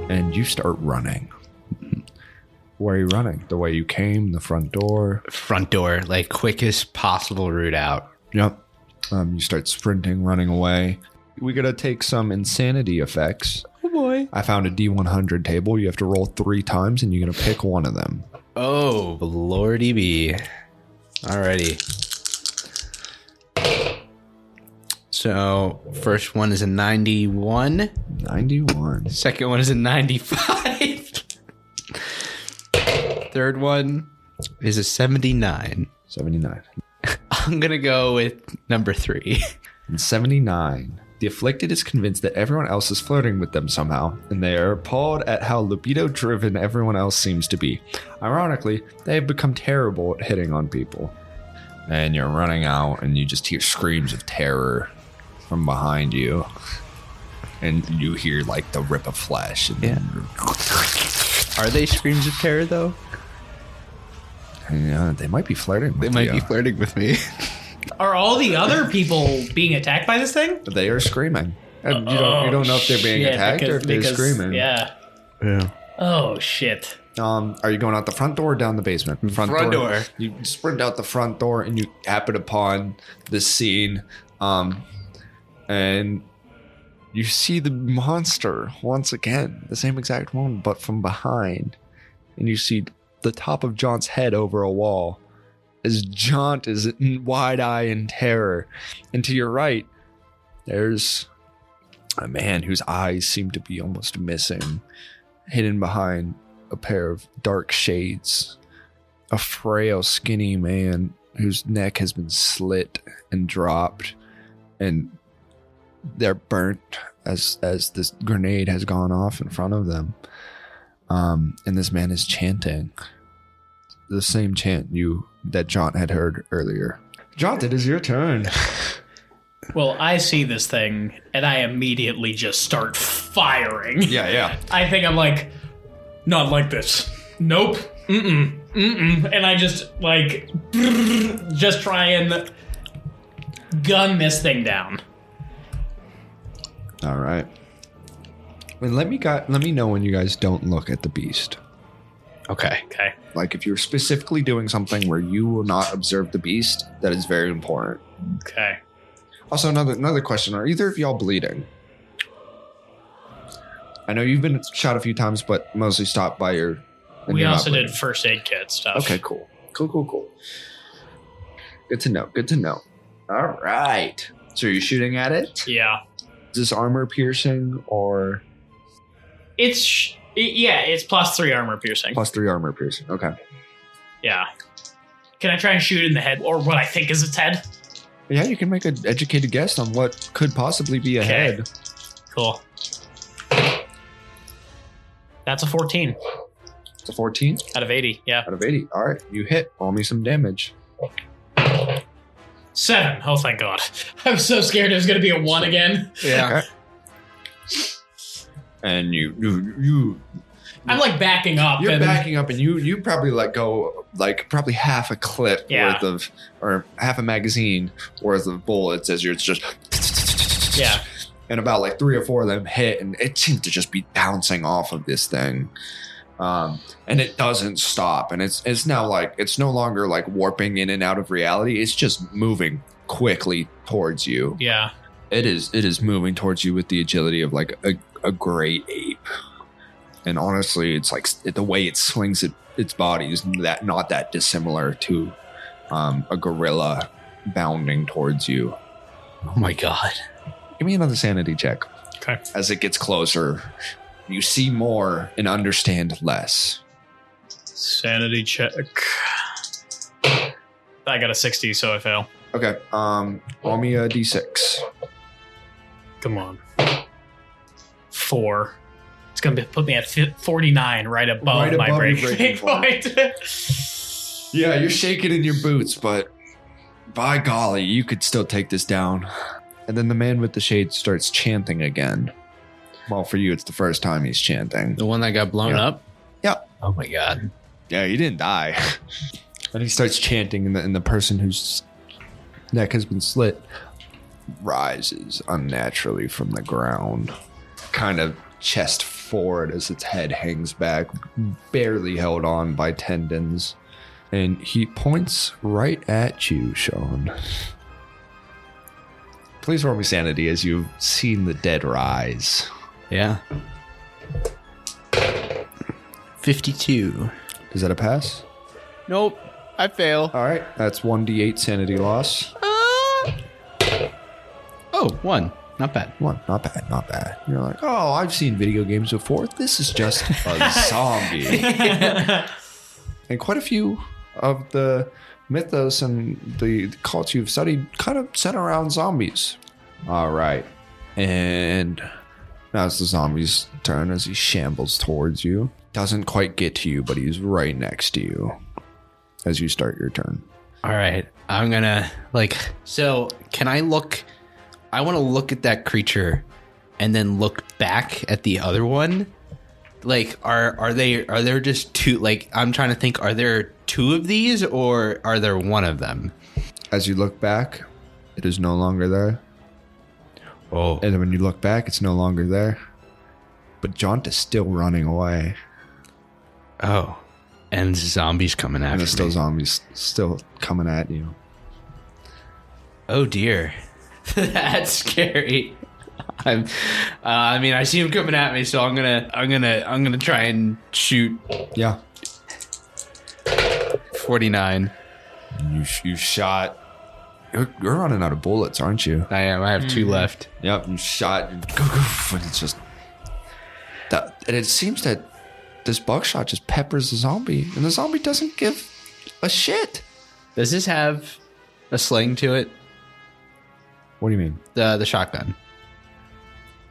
[SPEAKER 2] And you start running. Where are you running? The way you came, the front door?
[SPEAKER 3] Front door, like quickest possible route out.
[SPEAKER 2] Yep. You start sprinting, running away. We gotta take some insanity effects.
[SPEAKER 3] Oh boy.
[SPEAKER 2] I found a D100 table. You have to roll 3 times and you're gonna pick one of them.
[SPEAKER 3] Oh, lordy be. Alrighty. So, first one is a 91.
[SPEAKER 2] 91.
[SPEAKER 3] Second one is a 95. Third one is a 79.
[SPEAKER 2] 79.
[SPEAKER 3] I'm going to go with number 3.
[SPEAKER 2] And 79. The afflicted is convinced that everyone else is flirting with them somehow, and they are appalled at how libido-driven everyone else seems to be. Ironically, they have become terrible at hitting on people. And you're running out, and you just hear screams of terror from behind you. And you hear, like, the rip of flesh. And
[SPEAKER 3] Are they screams of terror, though?
[SPEAKER 2] Yeah, they might be flirting with
[SPEAKER 3] They might be flirting with me.
[SPEAKER 4] Are all the other people being attacked by this thing?
[SPEAKER 2] They are screaming. And you don't know if they're being attacked or if they're screaming.
[SPEAKER 4] Yeah. Oh, shit.
[SPEAKER 2] Are you going out the front door or down the basement?
[SPEAKER 3] Front door.
[SPEAKER 2] You sprint out the front door and you happen upon this scene. And you see the monster once again. The same exact one, but from behind. And you see the top of Jaunt's head over a wall as Jaunt is wide-eyed in terror. And to your right, there's a man whose eyes seem to be almost missing, hidden behind a pair of dark shades. A frail, skinny man whose neck has been slit and dropped, and they're burnt as this grenade has gone off in front of them. And this man is chanting the same chant that Jaunt had heard earlier. Jaunt, it is your turn.
[SPEAKER 4] Well, I see this thing, and I immediately just start firing.
[SPEAKER 2] Yeah.
[SPEAKER 4] I think I'm like, not like this. Nope. And I just, like, just try and gun this thing down.
[SPEAKER 2] All right. And let me know when you guys don't look at the beast.
[SPEAKER 3] Okay.
[SPEAKER 2] Like if you're specifically doing something where you will not observe the beast, that is very important.
[SPEAKER 4] Okay.
[SPEAKER 2] Also, another question: are either of y'all bleeding? I know you've been shot a few times, but mostly stopped by your.
[SPEAKER 4] We also did first aid kit stuff.
[SPEAKER 2] Okay, cool. Good to know. All right. So you're shooting at it?
[SPEAKER 4] Yeah.
[SPEAKER 2] Is this armor piercing or?
[SPEAKER 4] It's +3 armor piercing.
[SPEAKER 2] +3 armor piercing. Okay.
[SPEAKER 4] Yeah. Can I try and shoot it in the head, or what I think is its head?
[SPEAKER 2] Yeah, you can make an educated guess on what could possibly be a head.
[SPEAKER 4] Cool. That's a 14.
[SPEAKER 2] It's a 14?
[SPEAKER 4] Out of 80, yeah.
[SPEAKER 2] Out of 80. All right, you hit. Roll me some damage.
[SPEAKER 4] 7. Oh, thank God. I was so scared it was going to be a 1 again.
[SPEAKER 3] Yeah.
[SPEAKER 2] Okay. And you
[SPEAKER 4] I'm like backing up.
[SPEAKER 2] You're backing up, and you probably let go like probably half a clip worth of, or half a magazine worth of bullets as you're just and about like 3 or 4 of them hit, and it seems to just be bouncing off of this thing, and it doesn't stop, and it's now like it's no longer like warping in and out of reality. It's just moving quickly towards you.
[SPEAKER 4] Yeah,
[SPEAKER 2] it is moving towards you with the agility of like a great ape. And honestly, it's like the way it swings its body is not that dissimilar to a gorilla bounding towards you.
[SPEAKER 3] Oh my God.
[SPEAKER 2] Give me another sanity check.
[SPEAKER 4] Okay.
[SPEAKER 2] As it gets closer, you see more and understand less.
[SPEAKER 1] Sanity check. I got a 60, so I fail.
[SPEAKER 2] Okay. Roll me a d6.
[SPEAKER 1] Come on. 4. It's going to put me at 49, right above my breaking point.
[SPEAKER 2] Yeah, you're shaking in your boots, but by golly, you could still take this down. And then the man with the shade starts chanting again. Well, for you, it's the first time he's chanting.
[SPEAKER 3] The one that got blown up?
[SPEAKER 2] Yeah.
[SPEAKER 3] Oh my god.
[SPEAKER 2] Yeah, he didn't die. And he starts chanting, and the person whose neck has been slit rises unnaturally from the ground, kind of chest forward as its head hangs back, barely held on by tendons. And he points right at you, Sean. Please roll me sanity as you've seen the dead rise.
[SPEAKER 3] Yeah. 52.
[SPEAKER 2] Is that a pass?
[SPEAKER 3] Nope. I fail.
[SPEAKER 2] All right, that's 1d8 sanity loss.
[SPEAKER 3] Oh, 1. Not bad.
[SPEAKER 2] One, not bad, not bad. You're like, oh, I've seen video games before. This is just a zombie. And quite a few of the mythos and the cults you've studied kind of center around zombies. All right. And now it's the zombie's turn as he shambles towards you. Doesn't quite get to you, but he's right next to you as you start your turn.
[SPEAKER 3] All right. I'm going to so can I look? I want to look at that creature and then look back at the other one. Like, are there just two? Like, I'm trying to think, are there two of these or are there one of them?
[SPEAKER 2] As you look back, it is no longer there.
[SPEAKER 3] Oh.
[SPEAKER 2] And then when you look back, it's no longer there. But Jaunt is still running away.
[SPEAKER 3] Oh. And zombies coming after me.
[SPEAKER 2] And there's still zombies still coming at you.
[SPEAKER 3] Oh dear. That's scary. I mean, I see him coming at me, so I'm gonna try and shoot.
[SPEAKER 2] Yeah.
[SPEAKER 3] 49.
[SPEAKER 2] You shot. You're running out of bullets, aren't you?
[SPEAKER 3] I am. I have 2 left.
[SPEAKER 2] Yep. You shot. And it's just that, and it seems that this buckshot just peppers the zombie, and the zombie doesn't give a shit.
[SPEAKER 3] Does this have a sling to it?
[SPEAKER 2] What do you mean?
[SPEAKER 3] The shotgun.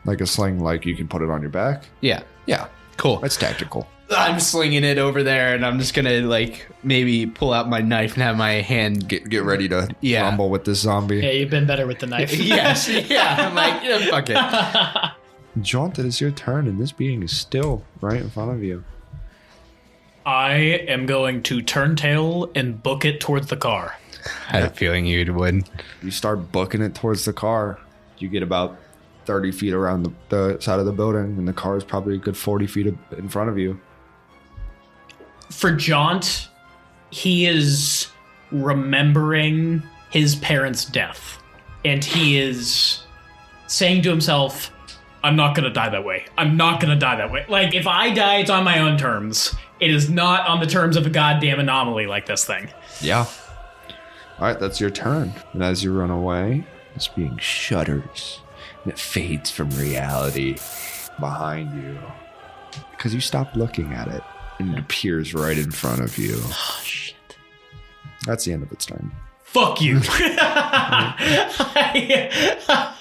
[SPEAKER 2] Like a sling, like you can put it on your back?
[SPEAKER 3] Yeah.
[SPEAKER 2] Yeah.
[SPEAKER 3] Cool.
[SPEAKER 2] That's tactical.
[SPEAKER 3] I'm slinging it over there, and I'm just gonna maybe pull out my knife and have my hand
[SPEAKER 2] Get ready to rumble with this zombie.
[SPEAKER 1] Yeah, you've been better with the knife.
[SPEAKER 3] Yes. Yeah. I'm like, yeah, fuck it.
[SPEAKER 2] Jaunt, it is your turn, and this being is still right in front of you.
[SPEAKER 1] I am going to turn tail and book it towards the car.
[SPEAKER 3] I had a feeling you would.
[SPEAKER 2] You start booking it towards the car. You get about 30 feet around the side of the building, and the car is probably a good 40 feet in front of you.
[SPEAKER 1] For Jaunt, he is remembering his parents' death, and he is saying to himself, I'm not going to die that way. I'm not going to die that way. Like, if I die, it's on my own terms. It is not on the terms of a goddamn anomaly like this thing.
[SPEAKER 2] Yeah. All right, that's your turn. And as you run away, this being shudders, and it fades from reality behind you. Because you stop looking at it, and it appears right in front of you.
[SPEAKER 1] Oh, shit.
[SPEAKER 2] That's the end of its turn.
[SPEAKER 1] Fuck you.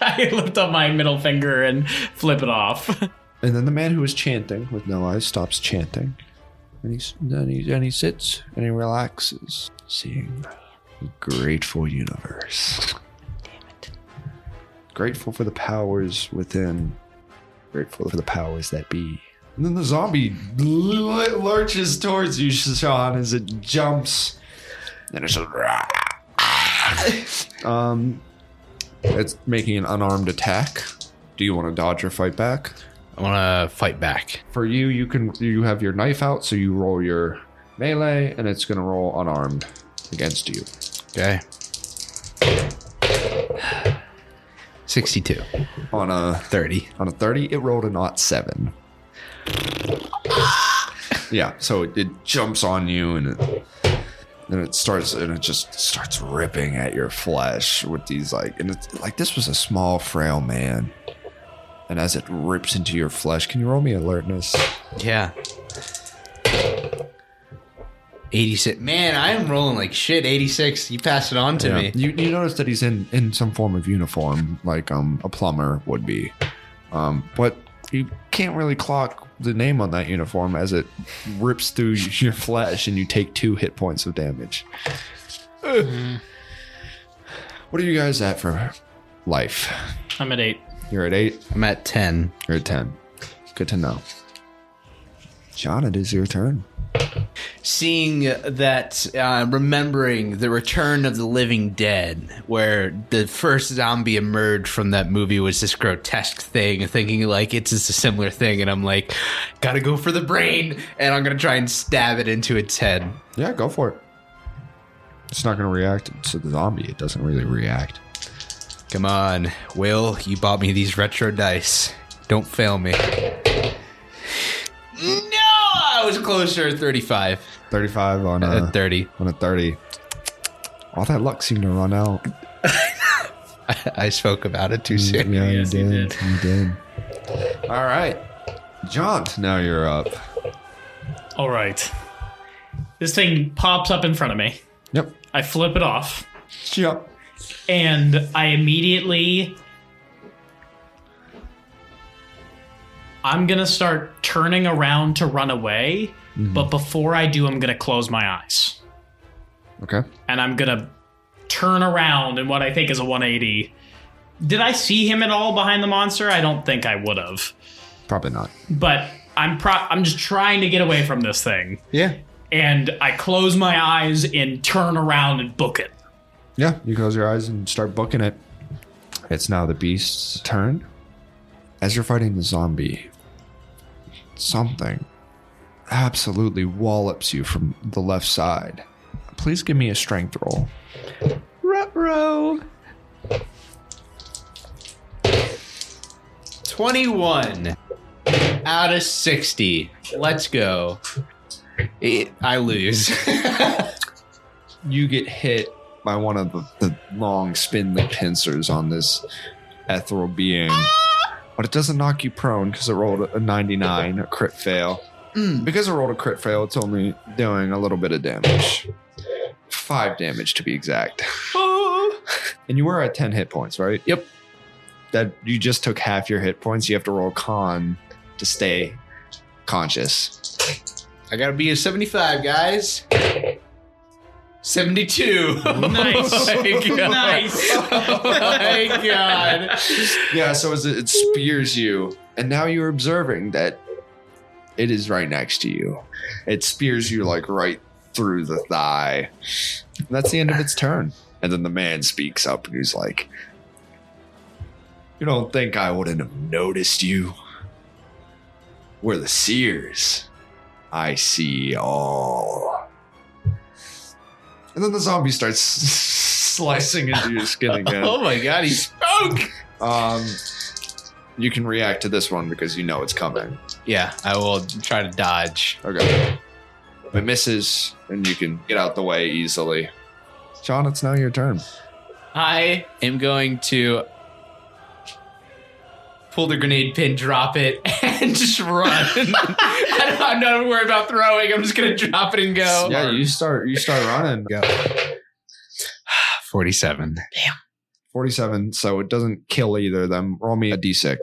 [SPEAKER 1] I lift up my middle finger and flip it off.
[SPEAKER 2] And then the man who is chanting with no eyes stops chanting. And he sits and he relaxes, seeing a grateful universe.
[SPEAKER 1] Damn it.
[SPEAKER 2] Grateful for the powers within. Grateful for the powers that be. And then the zombie lurches towards you, Sean, as it jumps. And it's just... It's making an unarmed attack. Do you want to dodge or fight back?
[SPEAKER 3] I want to fight back.
[SPEAKER 2] For you, you have your knife out, so you roll your melee, and it's going to roll unarmed against you.
[SPEAKER 3] Okay. 62.
[SPEAKER 2] On a
[SPEAKER 3] 30.
[SPEAKER 2] On a 30, it rolled a 07. Yeah, so it jumps on you, and it just starts ripping at your flesh with these and it's like this was a small, frail man. And as it rips into your flesh, can you roll me alertness?
[SPEAKER 3] Yeah. 86. Man, I am rolling like shit. 86. You pass it on to me.
[SPEAKER 2] You notice that he's in some form of uniform, like a plumber would be. But you can't really clock the name on that uniform as it rips through your flesh and you take 2 hit points of damage. What are you guys at for life?
[SPEAKER 1] I'm at 8.
[SPEAKER 2] You're at 8?
[SPEAKER 3] I'm at 10.
[SPEAKER 2] You're at 10. Good to know. Sean, it is your turn.
[SPEAKER 3] Seeing that, remembering the Return of the Living Dead, where the first zombie emerged from that movie was this grotesque thing, thinking like it's just a similar thing, and I'm like, gotta go for the brain, and I'm gonna try and stab it into its head.
[SPEAKER 2] Yeah, go for it. It's not going to react to the zombie. It doesn't really react.
[SPEAKER 3] Come on, Will, you bought me these retro dice. Don't fail me. No, I was closer. 35.
[SPEAKER 2] 35 on a
[SPEAKER 3] 30.
[SPEAKER 2] On a 30. All that luck seemed to run out.
[SPEAKER 3] I spoke about it too soon.
[SPEAKER 2] Yeah,
[SPEAKER 1] Yes,
[SPEAKER 2] you
[SPEAKER 1] you
[SPEAKER 2] did. You did. All right. John, now you're up.
[SPEAKER 1] All right. This thing pops up in front of me.
[SPEAKER 2] Yep.
[SPEAKER 1] I flip it off.
[SPEAKER 2] Yep.
[SPEAKER 1] And I immediately... I'm going to start turning around to run away. But before I do, I'm going to close my eyes.
[SPEAKER 2] Okay.
[SPEAKER 1] And I'm going to turn around in what I think is a 180. Did I see him at all behind the monster? I don't think I would have.
[SPEAKER 2] Probably not.
[SPEAKER 1] But I'm just trying to get away from this thing.
[SPEAKER 3] Yeah.
[SPEAKER 1] And I close my eyes and turn around and book it.
[SPEAKER 2] Yeah, you close your eyes and start booking it. It's now the beast's turn. As you're fighting the zombie, something absolutely wallops you from the left side. Please give me a strength roll.
[SPEAKER 3] Ruh-roh. 21 out of 60. Let's go. I lose.
[SPEAKER 2] You get hit by one of the long spindly pincers on this ethereal being. But it doesn't knock you prone because it rolled a 99, a crit fail. Because it rolled a crit fail, it's only doing a little bit of damage. 5 damage to be exact. And you were at 10 hit points, right?
[SPEAKER 3] Yep.
[SPEAKER 2] That you just took half your hit points. You have to roll con to stay conscious.
[SPEAKER 3] I gotta be a 75, guys. 72.
[SPEAKER 1] Nice.
[SPEAKER 3] Oh my God.
[SPEAKER 1] Nice.
[SPEAKER 3] Oh my God.
[SPEAKER 2] Yeah, so as it spears you, and now you're observing that it is right next to you. It spears you like right through the thigh. And that's the end of its turn. And then the man speaks up and he's like, "You don't think I wouldn't have noticed you? We're the seers. I see all." And then the zombie starts slicing into your skin again.
[SPEAKER 3] Oh my God, he spoke.
[SPEAKER 2] You can react to this one because you know it's coming.
[SPEAKER 3] Yeah, I will try to dodge.
[SPEAKER 2] Okay. It misses, and you can get out the way easily. Sean, it's now your turn.
[SPEAKER 3] I am going to pull the grenade pin, drop it, and just run. I'm not worried about throwing. I'm just going to drop it and go.
[SPEAKER 2] Yeah, you start running.
[SPEAKER 3] Go. 47. Damn.
[SPEAKER 2] 47, so it doesn't kill either of them. Roll me a d6.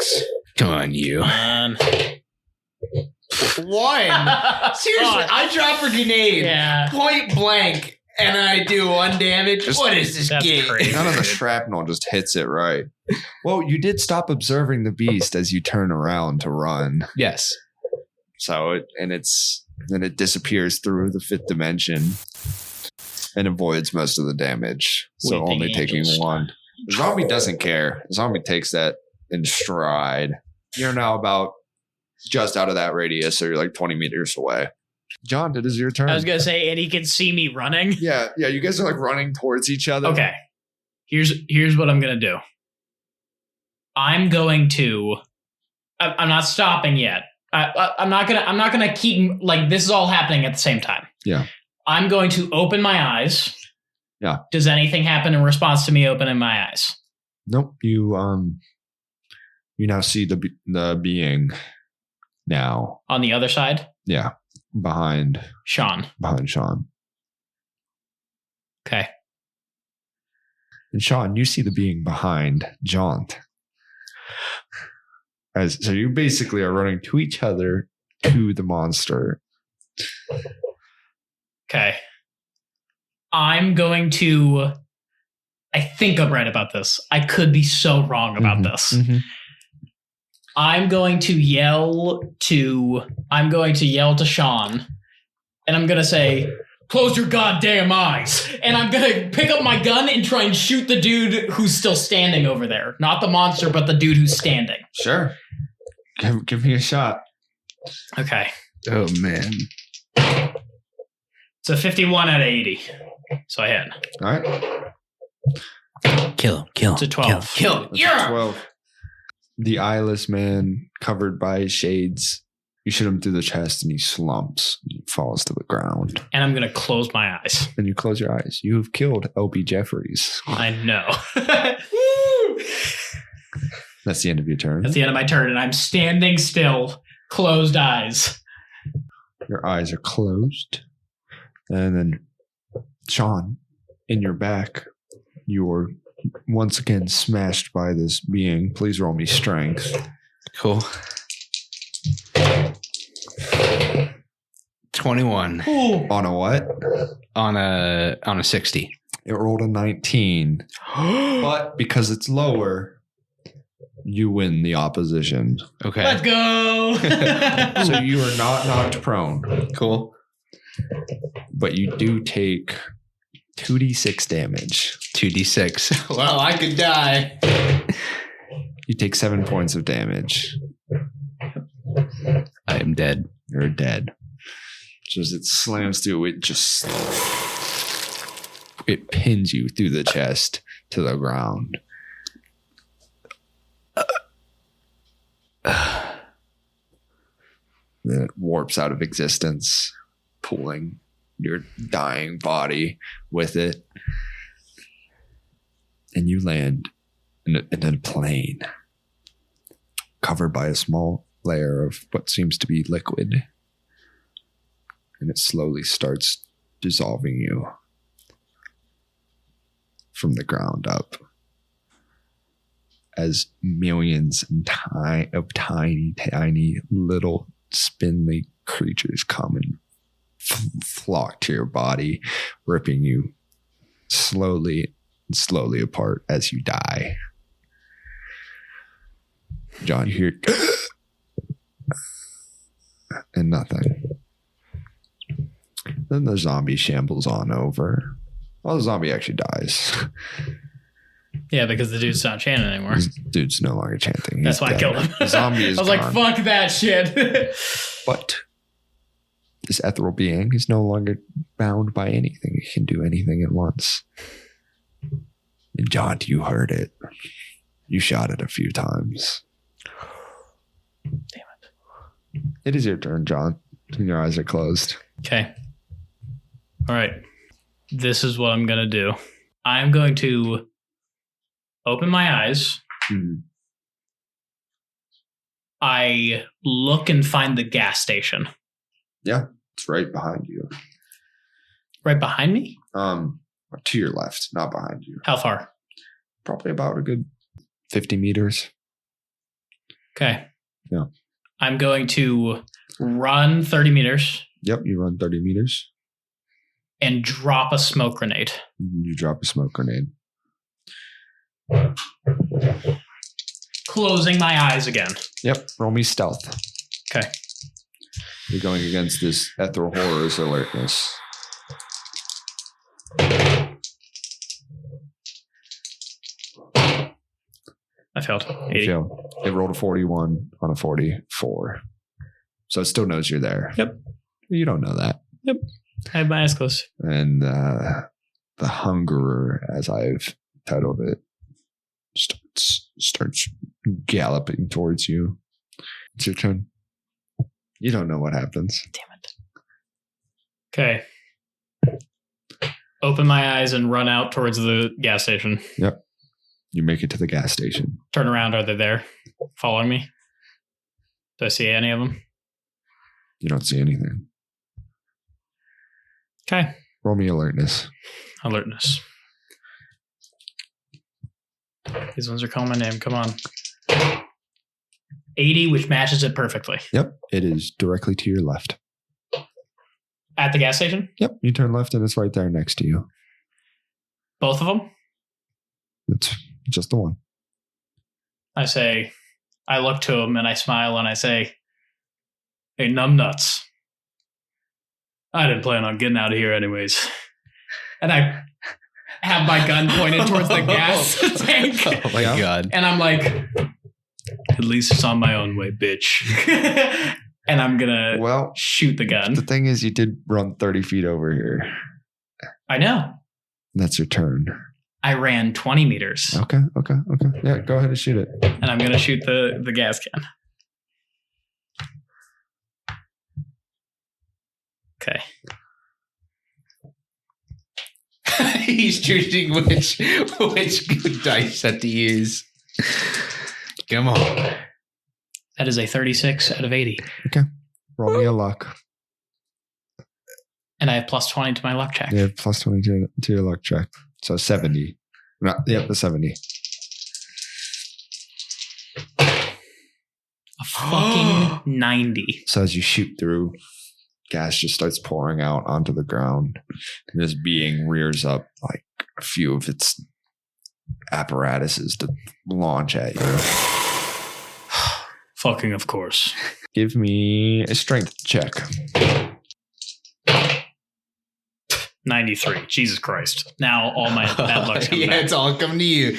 [SPEAKER 3] Come on, you.
[SPEAKER 1] Man.
[SPEAKER 3] 1. Seriously, I drop a grenade.
[SPEAKER 1] Yeah.
[SPEAKER 3] Point blank. And I do 1 damage. What is this
[SPEAKER 1] That's
[SPEAKER 3] game?
[SPEAKER 1] crazy.
[SPEAKER 2] None of the shrapnel just hits it right. Well, you did stop observing the beast as you turn around to run.
[SPEAKER 3] Yes.
[SPEAKER 2] So it disappears through the 5th dimension and avoids most of the damage. So
[SPEAKER 1] Weeping
[SPEAKER 2] only taking
[SPEAKER 1] angels.
[SPEAKER 2] 1. The zombie doesn't care. The zombie takes that in stride. You're now about just out of that radius, so you're like 20 meters away. John, it is your turn.
[SPEAKER 1] I was going to say, and he can see me running.
[SPEAKER 2] Yeah, you guys are like running towards each other.
[SPEAKER 1] Okay. Here's what I'm going to do. I'm going to... I'm not stopping yet. I'm not gonna keep, like, this is all happening at the same time.
[SPEAKER 2] Yeah.
[SPEAKER 1] I'm going to open my eyes.
[SPEAKER 2] Yeah.
[SPEAKER 1] Does anything happen in response to me opening my eyes?
[SPEAKER 2] Nope. You now see the being now.
[SPEAKER 1] On the other side?
[SPEAKER 2] Yeah. Behind
[SPEAKER 1] Sean.
[SPEAKER 2] Sean.
[SPEAKER 4] Okay.
[SPEAKER 2] And Sean, you see the being behind Jaunt. So you basically are running to each other, to the monster.
[SPEAKER 4] Okay. I'm going to... I think I'm right about this. I could be so wrong about this.
[SPEAKER 2] Mm-hmm.
[SPEAKER 4] I'm going to yell to Sean, and I'm going to say, close your goddamn eyes. And I'm going to pick up my gun and try and shoot the dude who's still standing over there. Not the monster, but the dude who's standing.
[SPEAKER 2] Sure. Give me a shot.
[SPEAKER 4] Okay.
[SPEAKER 3] Oh, man.
[SPEAKER 4] It's a 51 out of 80. So I hit.
[SPEAKER 2] All right.
[SPEAKER 3] Kill him.
[SPEAKER 4] It's a 12.
[SPEAKER 3] Kill him.
[SPEAKER 2] Yeah. 12. The eyeless man covered by shades. You shoot him through the chest and he slumps. He falls to the ground.
[SPEAKER 4] And I'm going to close my eyes.
[SPEAKER 2] And you close your eyes. You have killed LB Jefferies.
[SPEAKER 4] I know.
[SPEAKER 2] That's the end of your turn.
[SPEAKER 4] That's the end of my turn, and I'm standing still, closed eyes.
[SPEAKER 2] Your eyes are closed. And then, Sean, in your back, you are once again smashed by this being. Please roll me strength.
[SPEAKER 3] Cool. 21.
[SPEAKER 4] Ooh.
[SPEAKER 2] On a what?
[SPEAKER 3] On a 60.
[SPEAKER 2] It rolled a 19. But because it's lower, you win the opposition.
[SPEAKER 3] Okay.
[SPEAKER 4] Let's go.
[SPEAKER 2] So you are not knocked prone.
[SPEAKER 3] Cool.
[SPEAKER 2] But you do take 2d6 damage.
[SPEAKER 3] 2d6. Well, I could die.
[SPEAKER 2] You take 7 points of damage.
[SPEAKER 3] I am dead.
[SPEAKER 2] You're dead. So as it slams through, it pins you through the chest to the ground. Then it warps out of existence, pulling your dying body with it. And you land in a plane covered by a small layer of what seems to be liquid. And it slowly starts dissolving you from the ground up as millions of tiny little spindly creatures come and flock to your body, ripping you slowly apart as you die. John, you hear and nothing. Then the zombie shambles on over. Well, the zombie actually dies.
[SPEAKER 4] Yeah, because the dude's not chanting anymore.
[SPEAKER 2] This dude's no longer chanting.
[SPEAKER 4] That's why I killed him.
[SPEAKER 2] The zombie is
[SPEAKER 4] I was
[SPEAKER 2] gone.
[SPEAKER 4] like, fuck that shit.
[SPEAKER 2] But this ethereal being is no longer bound by anything. It can do anything at once. And John, you heard it. You shot it a few times.
[SPEAKER 4] Damn it.
[SPEAKER 2] It is your turn, John. Your eyes are closed.
[SPEAKER 4] Okay. All right. This is what I'm going to do. I'm going to open my eyes. I look and find the gas station.
[SPEAKER 2] Yeah, it's right behind you.
[SPEAKER 4] Right behind me?
[SPEAKER 2] To your left, not behind you.
[SPEAKER 4] How far?
[SPEAKER 2] Probably about a good 50 meters.
[SPEAKER 4] Okay.
[SPEAKER 2] Yeah.
[SPEAKER 4] I'm going to run 30 meters.
[SPEAKER 2] Yep, you run 30 meters.
[SPEAKER 4] And drop a smoke grenade.
[SPEAKER 2] You drop a smoke grenade.
[SPEAKER 4] Closing my eyes again.
[SPEAKER 2] Yep, roll me stealth.
[SPEAKER 4] Okay.
[SPEAKER 2] You're going against this ethereal horror's alertness.
[SPEAKER 4] I failed. 80.
[SPEAKER 2] Failed. It rolled a 41 on a 44. So it still knows you're there.
[SPEAKER 4] Yep.
[SPEAKER 2] You don't know that.
[SPEAKER 4] Yep. I have my eyes closed.
[SPEAKER 2] And the Hungerer, as I've titled it, starts galloping towards you. It's your turn. You don't know what happens.
[SPEAKER 4] Damn it. Okay. Open my eyes and run out towards the gas station.
[SPEAKER 2] Yep. You make it to the gas station.
[SPEAKER 4] Turn around. Are they there? Following me? Do I see any of them?
[SPEAKER 2] You don't see anything.
[SPEAKER 4] Okay.
[SPEAKER 2] Roll me alertness.
[SPEAKER 1] Alertness. These ones are calling my name. Come on. 80, which matches it perfectly.
[SPEAKER 2] Yep. It is directly to your left.
[SPEAKER 1] At the gas station?
[SPEAKER 2] Yep. You turn left and it's right there next to you.
[SPEAKER 1] Both of them?
[SPEAKER 2] It's just the one.
[SPEAKER 1] I look to him and I smile and I say, hey, numbnuts. I didn't plan on getting out of here anyways. And I have my gun pointed towards the gas tank.
[SPEAKER 3] Oh my God.
[SPEAKER 1] And I'm like, at least it's on my own way, bitch. And I'm going to shoot the gun.
[SPEAKER 2] The thing is, you did run 30 feet over here.
[SPEAKER 1] I know.
[SPEAKER 2] That's your turn.
[SPEAKER 1] I ran 20 meters.
[SPEAKER 2] Okay. Yeah, go ahead and shoot it.
[SPEAKER 1] And I'm going to shoot the gas can. Okay.
[SPEAKER 3] He's choosing which dice set to use. Come on.
[SPEAKER 1] That is a 36 out of 80.
[SPEAKER 2] Okay. Roll me a luck.
[SPEAKER 1] And I have plus 20 to my luck check.
[SPEAKER 2] You have plus 20 to your luck check. So 70. The 70.
[SPEAKER 1] A fucking 90.
[SPEAKER 2] So as you shoot through, gas just starts pouring out onto the ground. And this being rears up like a few of its apparatuses to launch at you.
[SPEAKER 1] Fucking of course.
[SPEAKER 2] Give me a strength check.
[SPEAKER 1] 93. Jesus Christ. Now all my bad luck's coming back.
[SPEAKER 3] It's all coming to you.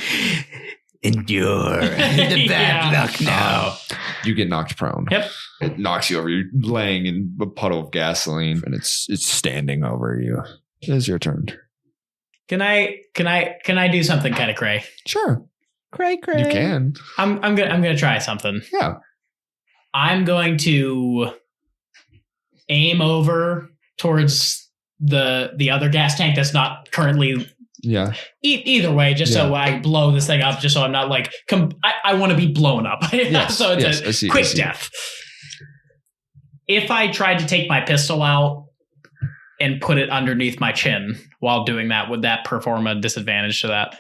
[SPEAKER 3] Endure the bad luck now.
[SPEAKER 2] You get knocked prone.
[SPEAKER 1] Yep.
[SPEAKER 2] It knocks you over. You're laying in a puddle of gasoline, and it's standing over you. It is your turn.
[SPEAKER 1] Can I do something kind of cray?
[SPEAKER 2] Sure.
[SPEAKER 3] Cray.
[SPEAKER 2] You can.
[SPEAKER 1] I'm gonna try something.
[SPEAKER 2] Yeah.
[SPEAKER 1] I'm going to aim over towards the other gas tank that's not currently.
[SPEAKER 2] Yeah.
[SPEAKER 1] Either way, just so I blow this thing up, just so I'm not like I want to be blown up.
[SPEAKER 2] Yes,
[SPEAKER 1] so it's a quick death. If I tried to take my pistol out and put it underneath my chin while doing that, would that perform a disadvantage to that?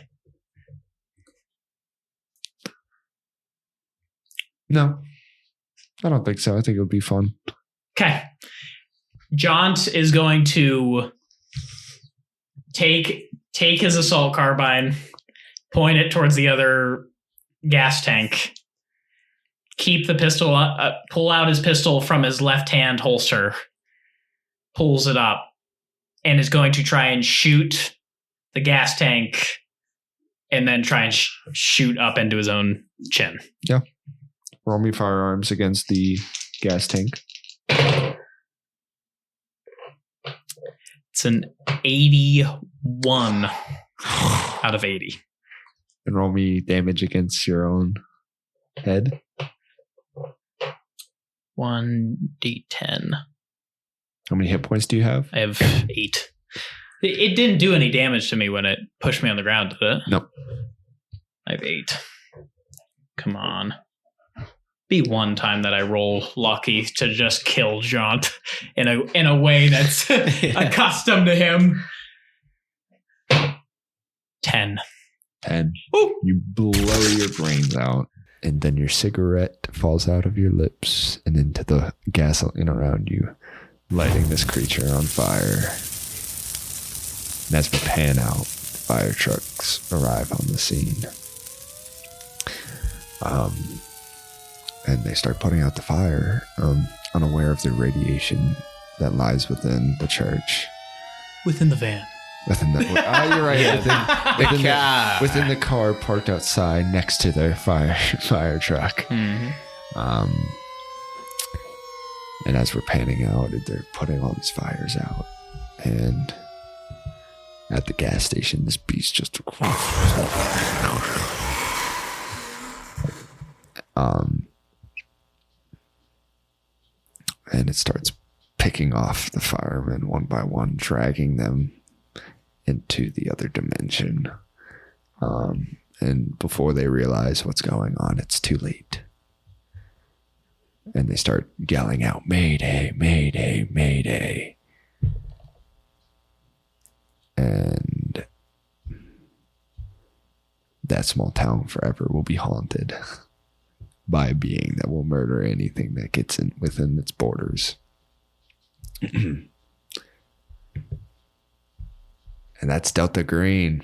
[SPEAKER 2] No, I don't think so. I think it would be fun.
[SPEAKER 1] Okay. Jaunt is going to take his assault carbine, point it towards the other gas tank, keep the pistol, pull out his pistol from his left hand holster, pulls it up, and is going to try and shoot the gas tank and then try and shoot up into his own chin.
[SPEAKER 2] Yeah. Roll me firearms against the gas tank.
[SPEAKER 1] It's an 81 out of 80.
[SPEAKER 2] And roll me damage against your own head.
[SPEAKER 1] 1d10.
[SPEAKER 2] How many hit points do you have?
[SPEAKER 1] I have 8. It didn't do any damage to me when it pushed me on the ground, did it?
[SPEAKER 2] Nope.
[SPEAKER 1] I have 8. Come on. Be one time that I roll lucky to just kill Jaunt in a way that's accustomed to him. 10.
[SPEAKER 2] Ooh. You blow your brains out, and then your cigarette falls out of your lips and into the gasoline around you, lighting this creature on fire. And as we pan out, fire trucks arrive on the scene. And they start putting out the fire, unaware of the radiation that lies within the church.
[SPEAKER 1] Within the van.
[SPEAKER 2] Within the, you're right.
[SPEAKER 3] Yeah.
[SPEAKER 2] Within the car parked outside next to their fire truck.
[SPEAKER 1] Mm-hmm.
[SPEAKER 2] And as we're panning out, they're putting all these fires out. And at the gas station, this beast just and it starts picking off the firemen one by one, dragging them into the other dimension. And before they realize what's going on, it's too late. And they start yelling out, "Mayday, Mayday, Mayday." that small town forever will be haunted by a being that will murder anything that gets in within its borders. And that's Delta Green.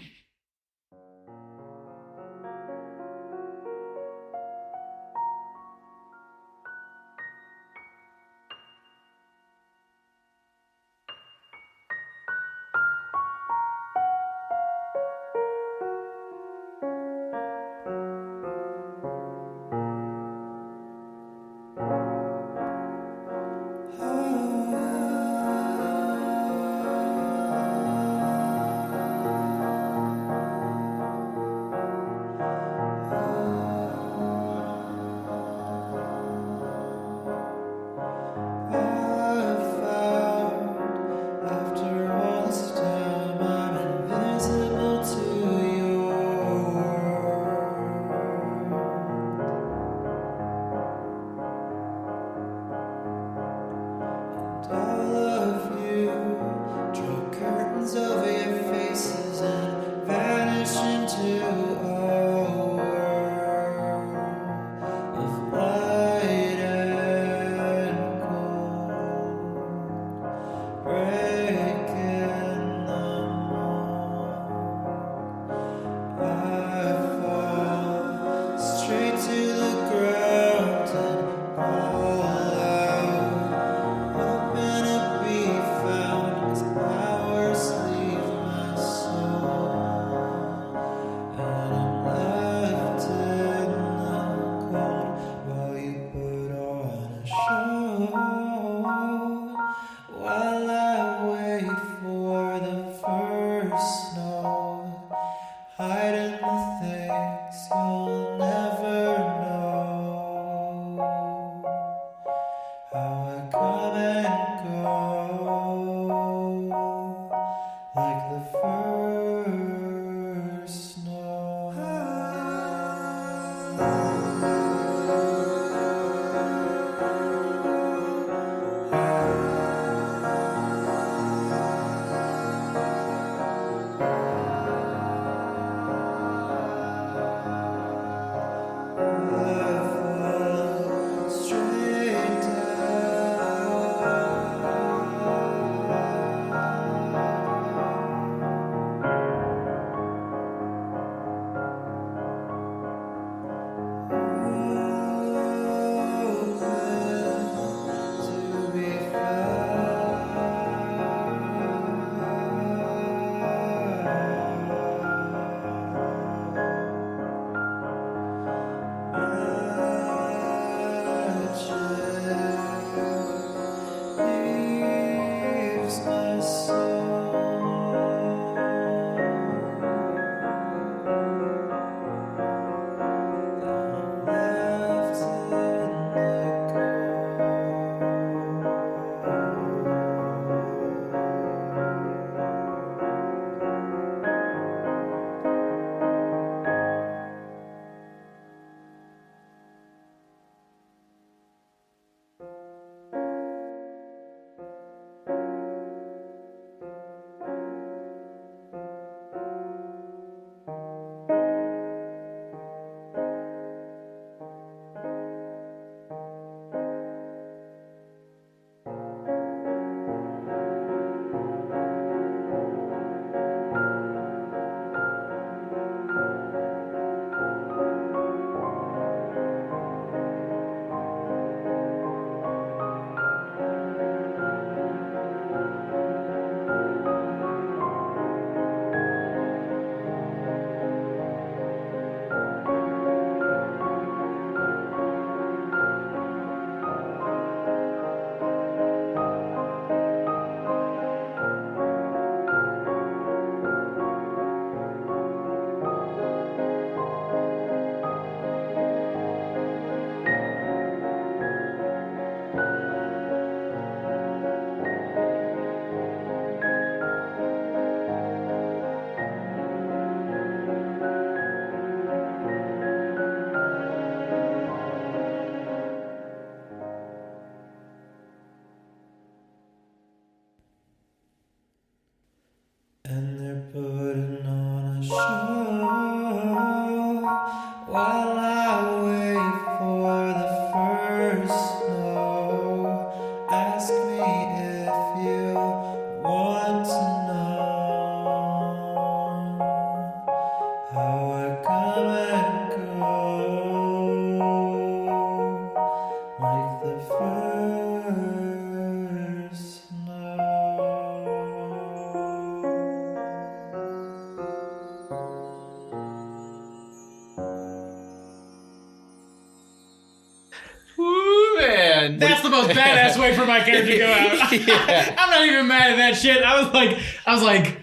[SPEAKER 3] one.
[SPEAKER 4] That's the most badass way for my character to go out.
[SPEAKER 3] Yeah.
[SPEAKER 4] I'm not even mad at that shit. I was like,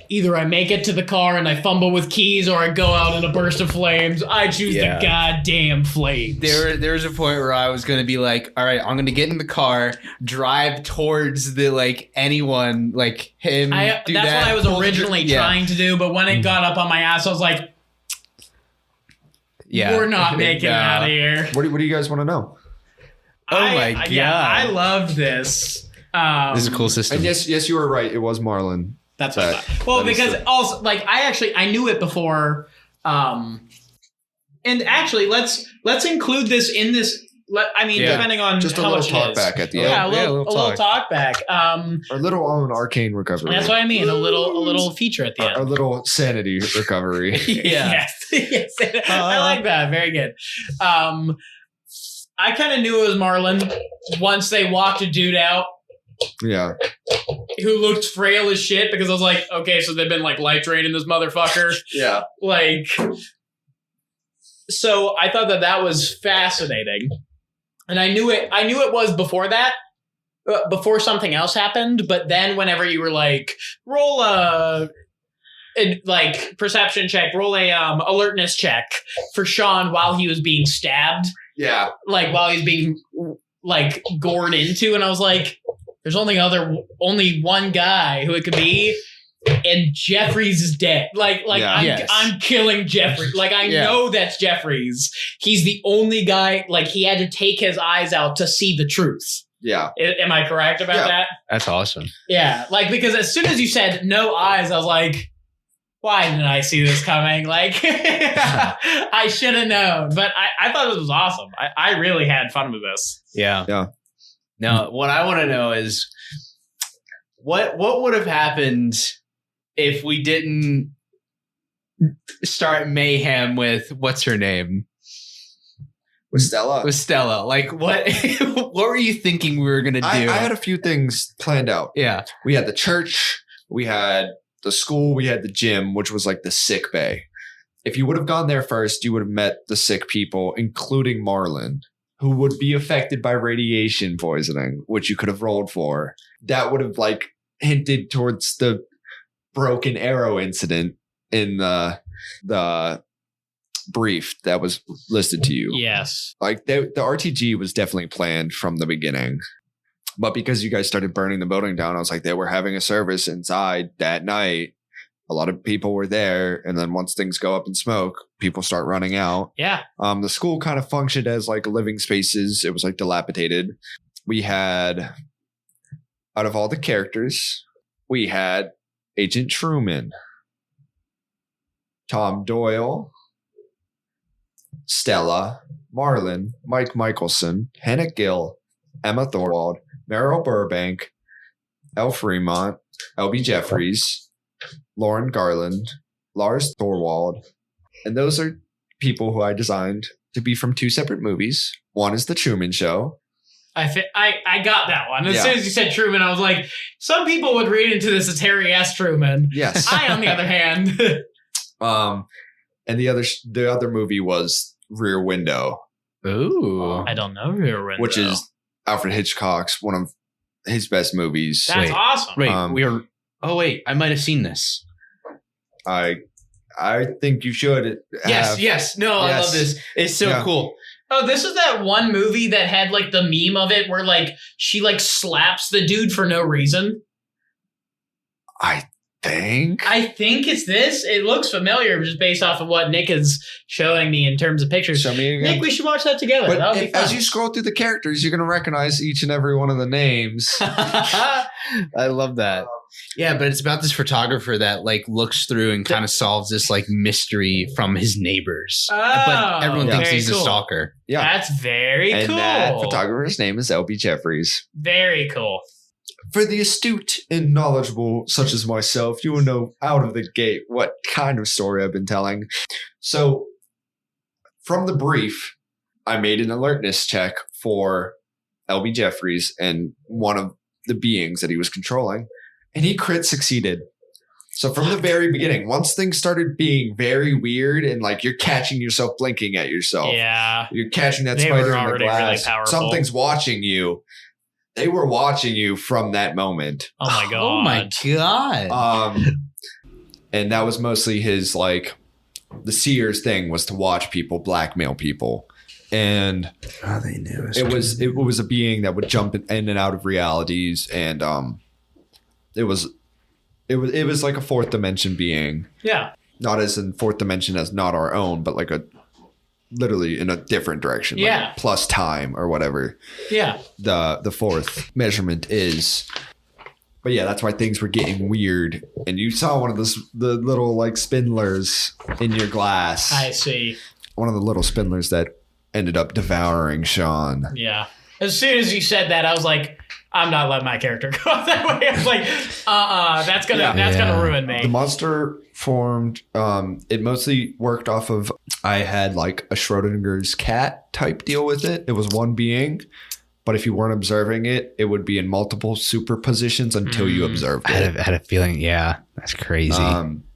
[SPEAKER 4] either I make it to the car and I fumble with keys, or I go out in a burst of flames. I choose the goddamn flames.
[SPEAKER 3] There was a point where I was gonna be like, all right, I'm gonna get in the car, drive towards the anyone him.
[SPEAKER 4] That's what I was originally trying to do, but when it got up on my ass, I was like, we're not making it out of here.
[SPEAKER 2] What do you guys want to know?
[SPEAKER 3] Oh my god!
[SPEAKER 4] Yeah, I loved this.
[SPEAKER 3] This is a cool system.
[SPEAKER 2] And yes, you were right. It was Marlin.
[SPEAKER 4] That's what I thought. Well, because also I knew it before. And actually, let's include this in this. Depending on
[SPEAKER 2] just a
[SPEAKER 4] how
[SPEAKER 2] little
[SPEAKER 4] much
[SPEAKER 2] talk
[SPEAKER 4] it is.
[SPEAKER 2] back at the end.
[SPEAKER 4] Yeah, a little talk back.
[SPEAKER 2] Our little own arcane recovery.
[SPEAKER 4] That's what I mean. A little feature at the end.
[SPEAKER 2] Our little sanity recovery.
[SPEAKER 3] Yeah.
[SPEAKER 4] Yes. I like that. Very good. I kind of knew it was Marlin once they walked a dude out.
[SPEAKER 2] Yeah.
[SPEAKER 4] Who looked frail as shit, because I was like, okay, so they've been life draining this motherfucker.
[SPEAKER 2] Yeah.
[SPEAKER 4] So I thought that was fascinating. And I knew it was before that, before something else happened. But then whenever you were roll a perception check, roll a alertness check for Sean while he was being stabbed.
[SPEAKER 2] Yeah.
[SPEAKER 4] While he's being gored into, and I was like, there's only one guy who it could be, and Jefferies is dead. I'm killing Jeffries. I know that's Jefferies. He's the only guy. He had to take his eyes out to see the truth.
[SPEAKER 2] Yeah.
[SPEAKER 4] Am I correct about that?
[SPEAKER 3] That's awesome.
[SPEAKER 4] Yeah. Because as soon as you said no eyes, I was like, why didn't I see this coming? I should have known. But I thought this was awesome. I really had fun with this.
[SPEAKER 3] Yeah.
[SPEAKER 2] Yeah.
[SPEAKER 3] Now, what I want to know is what would have happened if we didn't start mayhem with what's her name?
[SPEAKER 2] With Stella.
[SPEAKER 3] With Stella. What were you thinking we were going to do?
[SPEAKER 2] I had a few things planned out.
[SPEAKER 3] Yeah.
[SPEAKER 2] We had the church, we had the school, we had the gym, which was the sick bay. If you would have gone there first, you would have met the sick people, including Marlin, who would be affected by radiation poisoning, which you could have rolled for. That would have hinted towards the broken arrow incident in the brief that was listed to you.
[SPEAKER 4] Yes.
[SPEAKER 2] The RTG was definitely planned from the beginning. But because you guys started burning the building down, I was like, they were having a service inside that night. A lot of people were there. And then once things go up in smoke, people start running out.
[SPEAKER 4] Yeah.
[SPEAKER 2] The school kind of functioned as living spaces. It was dilapidated. We had, out of all the characters, we had Agent Truman, Tom Doyle, Stella, Marlin, Mike Michelson, Hannah Gill, Emma Thorwald, Meryl Burbank, Elle Fremont, LB Jefferies, Lauren Garland, Lars Thorwald, and those are people who I designed to be from two separate movies. One is The Truman Show.
[SPEAKER 4] I got that one. As soon as you said Truman, I was like, some people would read into this as Harry S. Truman.
[SPEAKER 2] Yes.
[SPEAKER 4] I, on the other hand.
[SPEAKER 2] And the other movie was Rear Window.
[SPEAKER 3] Ooh.
[SPEAKER 4] I don't know Rear Window.
[SPEAKER 2] Which is Alfred Hitchcock's one of his best movies.
[SPEAKER 4] That's awesome.
[SPEAKER 3] Wait, I might have seen this.
[SPEAKER 2] I think you should.
[SPEAKER 3] Yes. No, I love this. It's so cool.
[SPEAKER 4] Oh, this is that one movie that had the meme of it where she slaps the dude for no reason.
[SPEAKER 2] I think
[SPEAKER 4] it's this. It looks familiar just based off of what Nick is showing me in terms of pictures.
[SPEAKER 2] Show me again.
[SPEAKER 4] Nick, we should watch that together.
[SPEAKER 2] But
[SPEAKER 4] That'll be fun.
[SPEAKER 2] as you scroll through the characters, you're going to recognize each and every one of the names.
[SPEAKER 3] I love that. Yeah, but it's about this photographer that looks through and kind of solves this mystery from his neighbors. But everyone thinks he's a stalker.
[SPEAKER 2] Yeah.
[SPEAKER 4] That's very
[SPEAKER 2] and
[SPEAKER 4] cool.
[SPEAKER 2] that photographer's name is LB Jefferies.
[SPEAKER 4] Very cool.
[SPEAKER 2] For the astute and knowledgeable such as myself, you will know out of the gate what kind of story I've been telling. So from the brief, I made an alertness check for LB Jefferies and one of the beings that he was controlling. And he crit succeeded. So from the very beginning, once things started being very weird and like you're catching yourself blinking at yourself.
[SPEAKER 4] Yeah.
[SPEAKER 2] You're catching that
[SPEAKER 4] They
[SPEAKER 2] spider
[SPEAKER 4] were
[SPEAKER 2] in the
[SPEAKER 4] already
[SPEAKER 2] glass.
[SPEAKER 4] really powerful.
[SPEAKER 2] Something's watching you. They were watching you from that moment.
[SPEAKER 4] Oh my god.
[SPEAKER 3] Oh my god.
[SPEAKER 2] And that was mostly his, like, the seer's thing was to watch people, blackmail people. And
[SPEAKER 5] they knew
[SPEAKER 2] it was a being that would jump in and out of realities, and it was like a fourth dimension being.
[SPEAKER 4] Yeah.
[SPEAKER 2] Not as in fourth dimension as not our own, but like literally in a different direction.
[SPEAKER 4] Yeah.
[SPEAKER 2] Like plus time or whatever.
[SPEAKER 4] Yeah.
[SPEAKER 2] The fourth measurement is. But yeah, that's why things were getting weird. And you saw one of the little like spindlers in your glass.
[SPEAKER 4] I see.
[SPEAKER 2] One of the little spindlers that ended up devouring Sean.
[SPEAKER 4] Yeah. As soon as you said that, I was like, I'm not letting my character go that way. I was like, that's gonna ruin me.
[SPEAKER 2] The monster formed. It mostly worked off of. I had like a Schrodinger's cat type deal with it. It was one being, but if you weren't observing it, it would be in multiple superpositions until you observed it.
[SPEAKER 3] I had a feeling. Yeah, that's crazy.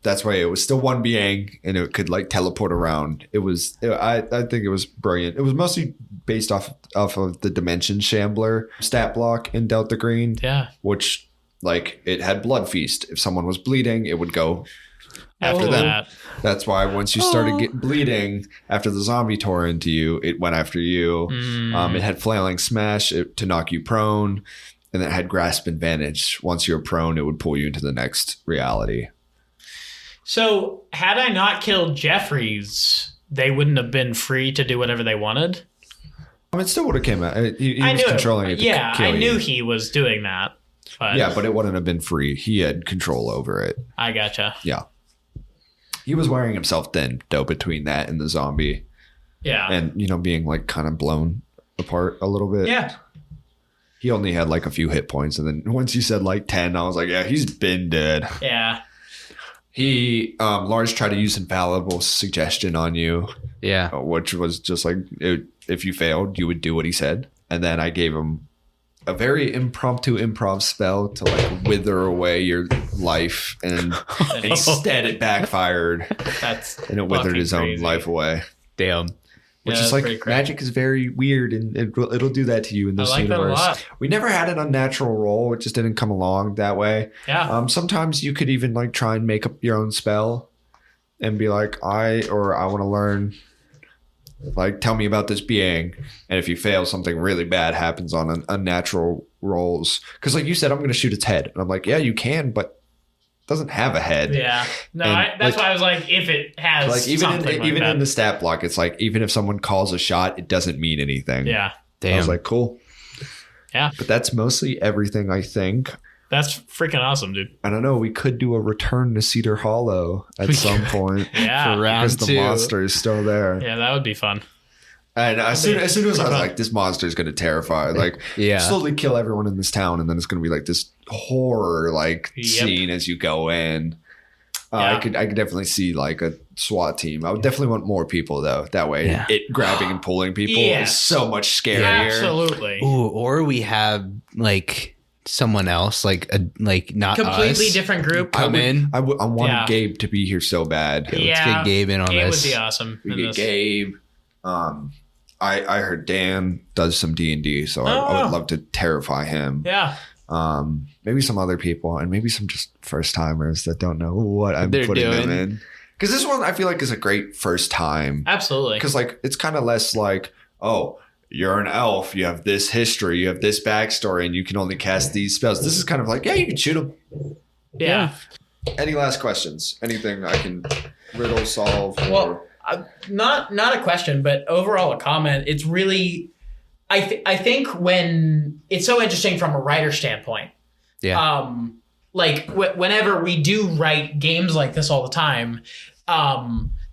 [SPEAKER 2] That's why it was still one being, and it could like teleport around. I think it was brilliant. It was mostly based off of the Dimension Shambler stat block in Delta Green.
[SPEAKER 4] Yeah.
[SPEAKER 2] Which, like, it had Blood Feast. If someone was bleeding, it would go after them. That's why once you started bleeding after the zombie tore into you, it went after you. It had Flailing Smash to knock you prone, and it had Grasp Advantage. Once you're prone, it would pull you into the next reality.
[SPEAKER 4] So had I not killed Jefferies, they wouldn't have been free to do whatever they wanted?
[SPEAKER 2] It still would have came out. He was controlling it to kill
[SPEAKER 4] I knew
[SPEAKER 2] you.
[SPEAKER 4] he was doing that. But
[SPEAKER 2] Yeah, but it wouldn't have been free. He had control over it.
[SPEAKER 4] I gotcha.
[SPEAKER 2] Yeah. He was wearing himself thin, though, between that and the zombie.
[SPEAKER 4] Yeah.
[SPEAKER 2] And, being, like, kind of blown apart a little bit.
[SPEAKER 4] Yeah.
[SPEAKER 2] He only had, like, a few hit points. And then once you said, like, 10, I was like, yeah, he's been dead.
[SPEAKER 4] Yeah.
[SPEAKER 2] He, Lars tried to use infallible suggestion on you.
[SPEAKER 3] Yeah.
[SPEAKER 2] Which was just like, if you failed, you would do what he said. And then I gave him a very improv spell to like wither away your life. And instead it backfired. And it withered his own life away.
[SPEAKER 3] Damn.
[SPEAKER 2] Which is like, magic is very weird, and it'll do that to you in this universe.
[SPEAKER 4] That a lot.
[SPEAKER 2] We never had an unnatural roll. It just didn't come along that way.
[SPEAKER 4] Yeah.
[SPEAKER 2] Sometimes you could even like try and make up your own spell and be like, I want to learn, like, tell me about this being. And if you fail, something really bad happens on an unnatural rolls. Because like you said, I'm going to shoot its head. And I'm like, yeah, you can, but doesn't have a head.
[SPEAKER 4] Yeah. No, that's why I was like, if it has
[SPEAKER 2] like
[SPEAKER 4] something
[SPEAKER 2] even
[SPEAKER 4] that.
[SPEAKER 2] in the stat block, it's like even if someone calls a shot, it doesn't mean anything.
[SPEAKER 4] Yeah.
[SPEAKER 2] Damn. I was like, cool.
[SPEAKER 4] Yeah.
[SPEAKER 2] But that's mostly everything, I think.
[SPEAKER 4] That's freaking awesome, dude.
[SPEAKER 2] I don't know. We could do a return to Cedar Hollow at some point.
[SPEAKER 4] Yeah.
[SPEAKER 3] For round
[SPEAKER 2] because
[SPEAKER 3] 2.
[SPEAKER 2] the monster is still there.
[SPEAKER 4] Yeah, that would be fun.
[SPEAKER 2] And as soon as I was like, this monster is going to terrify, like, slowly kill everyone in this town, and then it's going to be like this horror like scene as you go in. I could definitely see like a SWAT team. I would definitely want more people though. That way, it grabbing and pulling people is so much scarier.
[SPEAKER 4] Yeah, absolutely.
[SPEAKER 3] Ooh, or we have like someone else, like not
[SPEAKER 4] completely
[SPEAKER 3] us,
[SPEAKER 4] different group
[SPEAKER 3] come in.
[SPEAKER 2] I want Gabe to be here so bad.
[SPEAKER 3] Let's get Gabe in on
[SPEAKER 4] Gabe
[SPEAKER 3] this.
[SPEAKER 4] Would be awesome.
[SPEAKER 2] We get Gabe. I heard Dan does some D&D, so I would love to terrify him.
[SPEAKER 4] Yeah.
[SPEAKER 2] Maybe some other people, and maybe some just first timers that don't know what I'm putting them in. Because this one I feel like is a great first time.
[SPEAKER 4] Absolutely.
[SPEAKER 2] Because like it's kind of less like, oh, you're an elf, you have this history, you have this backstory, and you can only cast these spells. This is kind of like, yeah, you can shoot them.
[SPEAKER 4] Yeah.
[SPEAKER 2] Any last questions? Anything I can riddle solve?
[SPEAKER 4] Well, not a question, but overall a comment. It's really, I think when it's so interesting from a writer standpoint.
[SPEAKER 3] Yeah.
[SPEAKER 4] Like whenever we do write games like this all the time,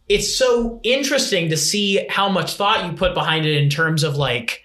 [SPEAKER 4] it's so interesting to see how much thought you put behind it in terms of like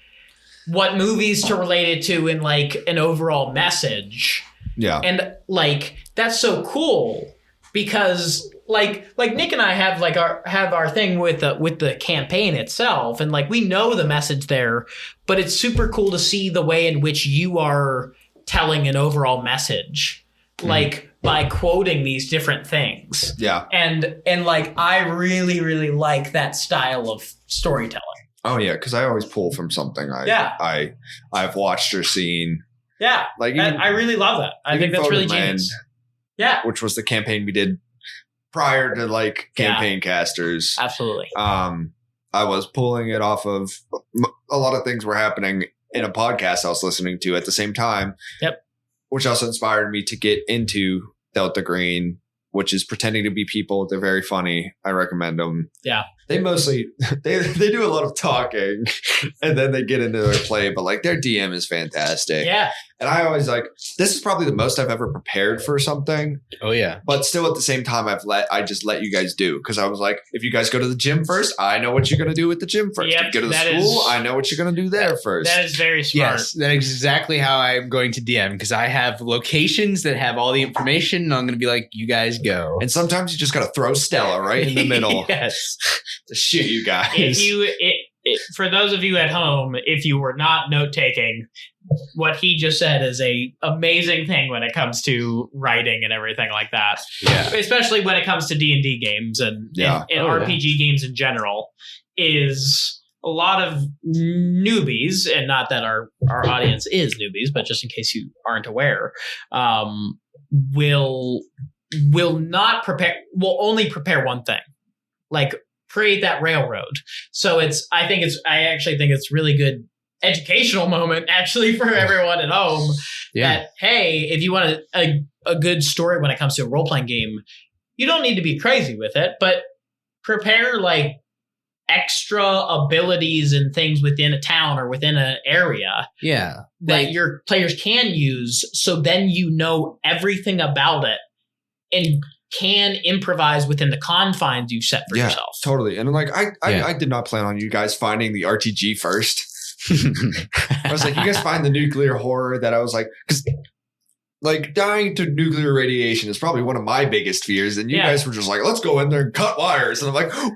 [SPEAKER 4] what movies to relate it to and like an overall message.
[SPEAKER 2] Yeah.
[SPEAKER 4] And like that's so cool because like Nick and I have like our thing with the campaign itself, and like we know the message there, but it's super cool to see the way in which you are telling an overall message. Like by quoting these different things.
[SPEAKER 2] Yeah.
[SPEAKER 4] And like, I really, really like that style of storytelling.
[SPEAKER 2] Oh yeah, because I always pull from something I've watched or seen.
[SPEAKER 4] Yeah.
[SPEAKER 2] Like
[SPEAKER 4] I really love that. I think that's really genius. Yeah.
[SPEAKER 2] Which was the campaign we did prior to like campaign casters.
[SPEAKER 4] Absolutely.
[SPEAKER 2] I was pulling it off of a lot of things were happening in a podcast I was listening to at the same time.
[SPEAKER 4] Yep.
[SPEAKER 2] Which also inspired me to get into Delta Green, which is pretending to be people. They're very funny. I recommend them.
[SPEAKER 4] Yeah.
[SPEAKER 2] They mostly, they do a lot of talking and then they get into their play, but like their DM is fantastic.
[SPEAKER 4] Yeah.
[SPEAKER 2] And I always like, this is probably the most I've ever prepared for something.
[SPEAKER 3] Oh yeah.
[SPEAKER 2] But still at the same time, I just let you guys do. Cause I was like, if you guys go to the gym first, I know what you're going to do with the gym first.
[SPEAKER 4] Yep,
[SPEAKER 2] if you go to the school, I know what you're going to do there first.
[SPEAKER 4] That is very smart.
[SPEAKER 3] Yes, that is exactly how I'm going to DM because I have locations that have all the information and I'm going to be like, you guys go.
[SPEAKER 2] And sometimes you just got to throw Stella right in the middle.
[SPEAKER 4] Yes.
[SPEAKER 2] To shoot you guys.
[SPEAKER 4] For those of you at home, if you were not note taking, what he just said is a amazing thing when it comes to writing and everything like that.
[SPEAKER 2] Yeah.
[SPEAKER 4] Especially when it comes to D&D games and RPG games in general, is a lot of newbies, and not that our audience is newbies, but just in case you aren't aware, will only prepare one thing. Like, create that railroad. So I actually think it's really good educational moment actually for everyone at home.
[SPEAKER 3] Yeah.
[SPEAKER 4] That, hey, if you want a good story when it comes to a role-playing game, you don't need to be crazy with it, but prepare like extra abilities and things within a town or within an area that your players can use, so then you know everything about it and can improvise within the confines you set for yourself.
[SPEAKER 2] Totally. And like I did not plan on you guys finding the RTG first. I was like, you guys find the nuclear horror that I was like, because like dying to nuclear radiation is probably one of my biggest fears. And you guys were just like, let's go in there and cut wires. And I'm like, what are you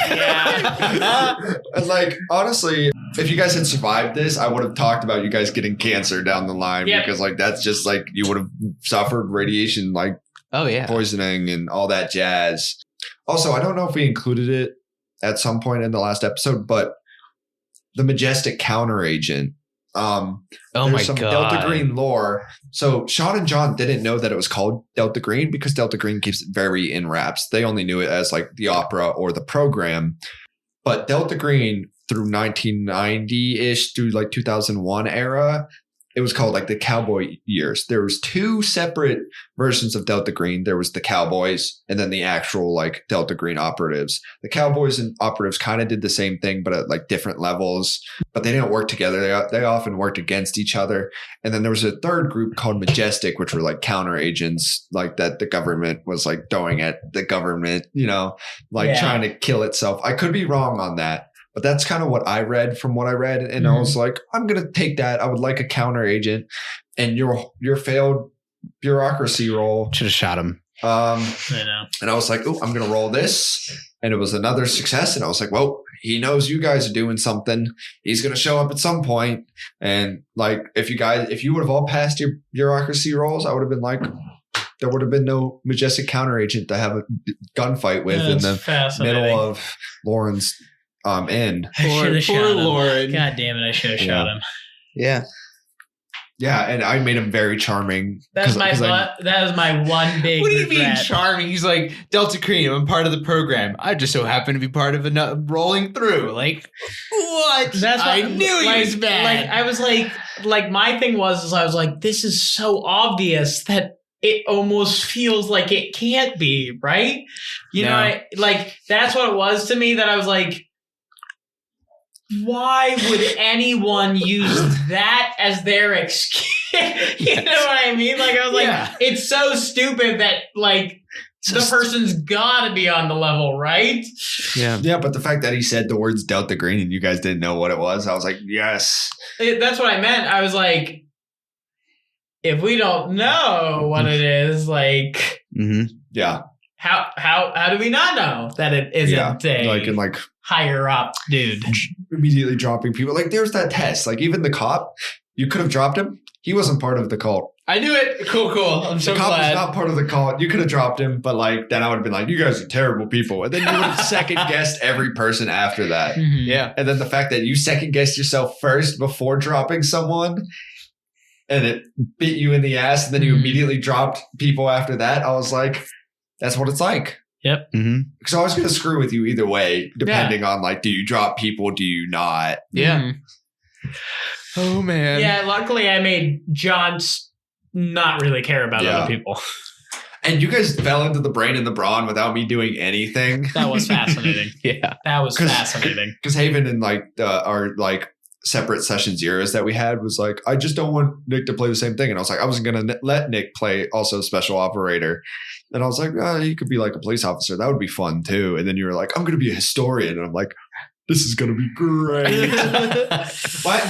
[SPEAKER 2] doing?
[SPEAKER 4] Yeah.
[SPEAKER 2] And like, honestly, if you guys had survived this, I would have talked about you guys getting cancer down the line because like, that's just like, you would have suffered radiation, like poisoning and all that jazz. Also, I don't know if we included it at some point in the last episode, but the Majestic counter agent. There's some Delta Green lore. So Sean and John didn't know that it was called Delta Green because Delta Green keeps it very in wraps. They only knew it as like the opera or the program. But Delta Green through 1990-ish through like 2001 era, it was called like the Cowboy years. There was two separate versions of Delta Green. There was the Cowboys and then the actual like Delta Green operatives. The Cowboys and operatives kind of did the same thing, but at like different levels, but they didn't work together. They often worked against each other. And then there was a third group called Majestic, which were like counter agents, like that the government was like throwing at the government, you know, like trying to kill itself. I could be wrong on that. But that's kind of what I read from what I read. And I was like, I'm going to take that. I would like a counter agent. And your failed bureaucracy roll.
[SPEAKER 3] Should have shot him.
[SPEAKER 4] I know.
[SPEAKER 2] And I was like, oh, I'm going to roll this. And it was another success. And I was like, well, he knows you guys are doing something. He's going to show up at some point. And like, if you would have all passed your bureaucracy rolls, I would have been like, there would have been no Majestic counter agent to have a gunfight with in the middle of Lauren's end.
[SPEAKER 4] Poor
[SPEAKER 3] Lauren.
[SPEAKER 4] God damn it! I should have shot him.
[SPEAKER 3] Yeah,
[SPEAKER 2] and I made him very charming.
[SPEAKER 4] That is my one big.
[SPEAKER 3] What do you
[SPEAKER 4] regret.
[SPEAKER 3] mean charming? He's like, Delta Green, I'm part of the program. I just so happen to be part of rolling through. Like, what? I knew he was bad.
[SPEAKER 4] Like I was like my thing was I was like, this is so obvious that it almost feels like it can't be, right? You know, that's what it was to me, that I was like, why would anyone use that as their excuse? You know what I mean? Like, I was like, it's so stupid that, like, the person's got to be on the level, right?
[SPEAKER 2] Yeah. Yeah, but the fact that he said the words Delta Green and you guys didn't know what it was, I was like, yes.
[SPEAKER 4] That's what I meant. I was like, if we don't know what it is, like,
[SPEAKER 2] yeah.
[SPEAKER 4] How do we not know that it isn't a higher up dude?
[SPEAKER 2] Immediately dropping people. Like, there's that test. Like, even the cop, you could have dropped him. He wasn't part of the cult.
[SPEAKER 3] I knew it. Cool. I'm so
[SPEAKER 2] The cop was
[SPEAKER 3] glad.
[SPEAKER 2] not part of the call. You could have dropped him, but like then I would have been like, you guys are terrible people. And then you would have second guessed every person after that.
[SPEAKER 4] Mhm.
[SPEAKER 3] Yeah.
[SPEAKER 2] And then the fact that you second guessed yourself first before dropping someone and it bit you in the ass and then you immediately dropped people after that, I was like, that's what it's like.
[SPEAKER 1] Yep.
[SPEAKER 3] Mm-hmm.
[SPEAKER 2] Because I was going to screw with you either way, depending on like, do you drop people? Do you not?
[SPEAKER 3] Yeah.
[SPEAKER 4] Mhm.
[SPEAKER 3] Oh man.
[SPEAKER 4] Yeah, luckily I made John not really care about
[SPEAKER 2] Yeah.
[SPEAKER 4] other people.
[SPEAKER 2] And you guys fell into the brain and the brawn without me doing anything.
[SPEAKER 4] That was fascinating.
[SPEAKER 3] Yeah.
[SPEAKER 4] That was
[SPEAKER 2] 'Cause-
[SPEAKER 4] fascinating.
[SPEAKER 2] Because Haven and like our like separate session zeros that we had was like, I just don't want Nick to play the same thing. And I was like, I wasn't going to let Nick play also special operator. And I was like, he could be like a police officer. That would be fun too. And then you were like, I'm going to be a historian. And I'm like, this is going to be great.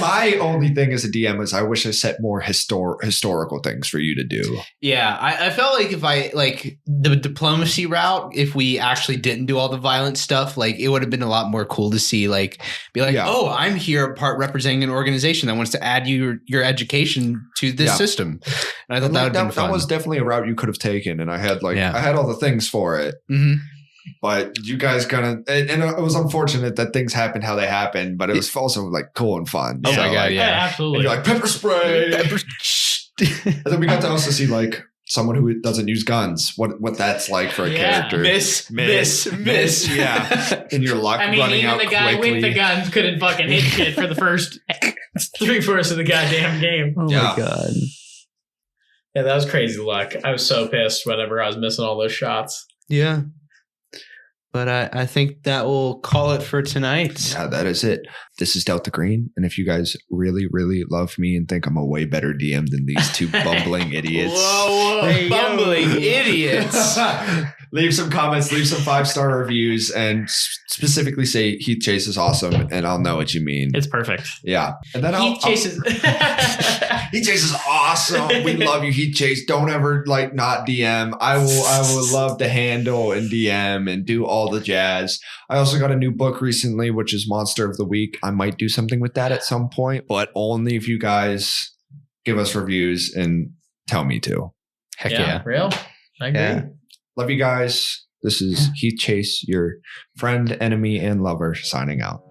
[SPEAKER 2] my only thing as a DM is I wish I set more historical things for you to do.
[SPEAKER 3] Yeah, I felt like if I like the diplomacy route, if we actually didn't do all the violent stuff, like it would have been a lot more cool to see, like be like,
[SPEAKER 2] Yeah.
[SPEAKER 3] oh, I'm here part representing an organization that wants to add your education to this
[SPEAKER 2] Yeah.
[SPEAKER 3] system. And I thought
[SPEAKER 2] And,
[SPEAKER 3] that
[SPEAKER 2] like,
[SPEAKER 3] would have been fun.
[SPEAKER 2] that was definitely a route you could have taken. And I had like,
[SPEAKER 3] Yeah.
[SPEAKER 2] I had all the things for it.
[SPEAKER 3] Mhm.
[SPEAKER 2] But you guys and it was unfortunate that things happened how they happened, but it was also like cool and fun.
[SPEAKER 3] Oh my God,
[SPEAKER 2] like,
[SPEAKER 3] yeah.
[SPEAKER 2] And
[SPEAKER 4] absolutely.
[SPEAKER 2] you're like pepper spray. And then we got to also see like someone who doesn't use guns, what that's like for a character.
[SPEAKER 3] Miss.
[SPEAKER 2] Yeah. And your luck
[SPEAKER 4] I mean,
[SPEAKER 2] running
[SPEAKER 4] even
[SPEAKER 2] out
[SPEAKER 4] the guy
[SPEAKER 2] quickly.
[SPEAKER 4] with the guns couldn't fucking hit shit for the first 3/4 of the goddamn game.
[SPEAKER 3] Oh
[SPEAKER 2] Yeah.
[SPEAKER 3] my God.
[SPEAKER 4] Yeah, that was crazy luck. I was so pissed whenever I was missing all those shots.
[SPEAKER 3] Yeah. But I think that will call it for tonight.
[SPEAKER 2] Yeah, that is it. This is Delta Green. And if you guys really, really love me and think I'm a way better DM than these two bumbling idiots.
[SPEAKER 3] Whoa, bumbling idiots.
[SPEAKER 2] Leave some comments, leave some 5-star reviews, and specifically say Heath Chase is awesome, and I'll know what you mean.
[SPEAKER 4] It's perfect.
[SPEAKER 2] Yeah. And then
[SPEAKER 4] Heath chases.
[SPEAKER 2] Heath Chase is awesome. We love you, Heath Chase. Don't ever like not DM. I will love to handle and DM and do all the jazz. I also got a new book recently, which is Monster of the Week. I might do something with that at some point, but only if you guys give us reviews and tell me to.
[SPEAKER 3] Heck yeah.
[SPEAKER 4] Real? I agree.
[SPEAKER 2] Yeah. Love you guys. This is Heath Chase, your friend, enemy, and lover, signing out.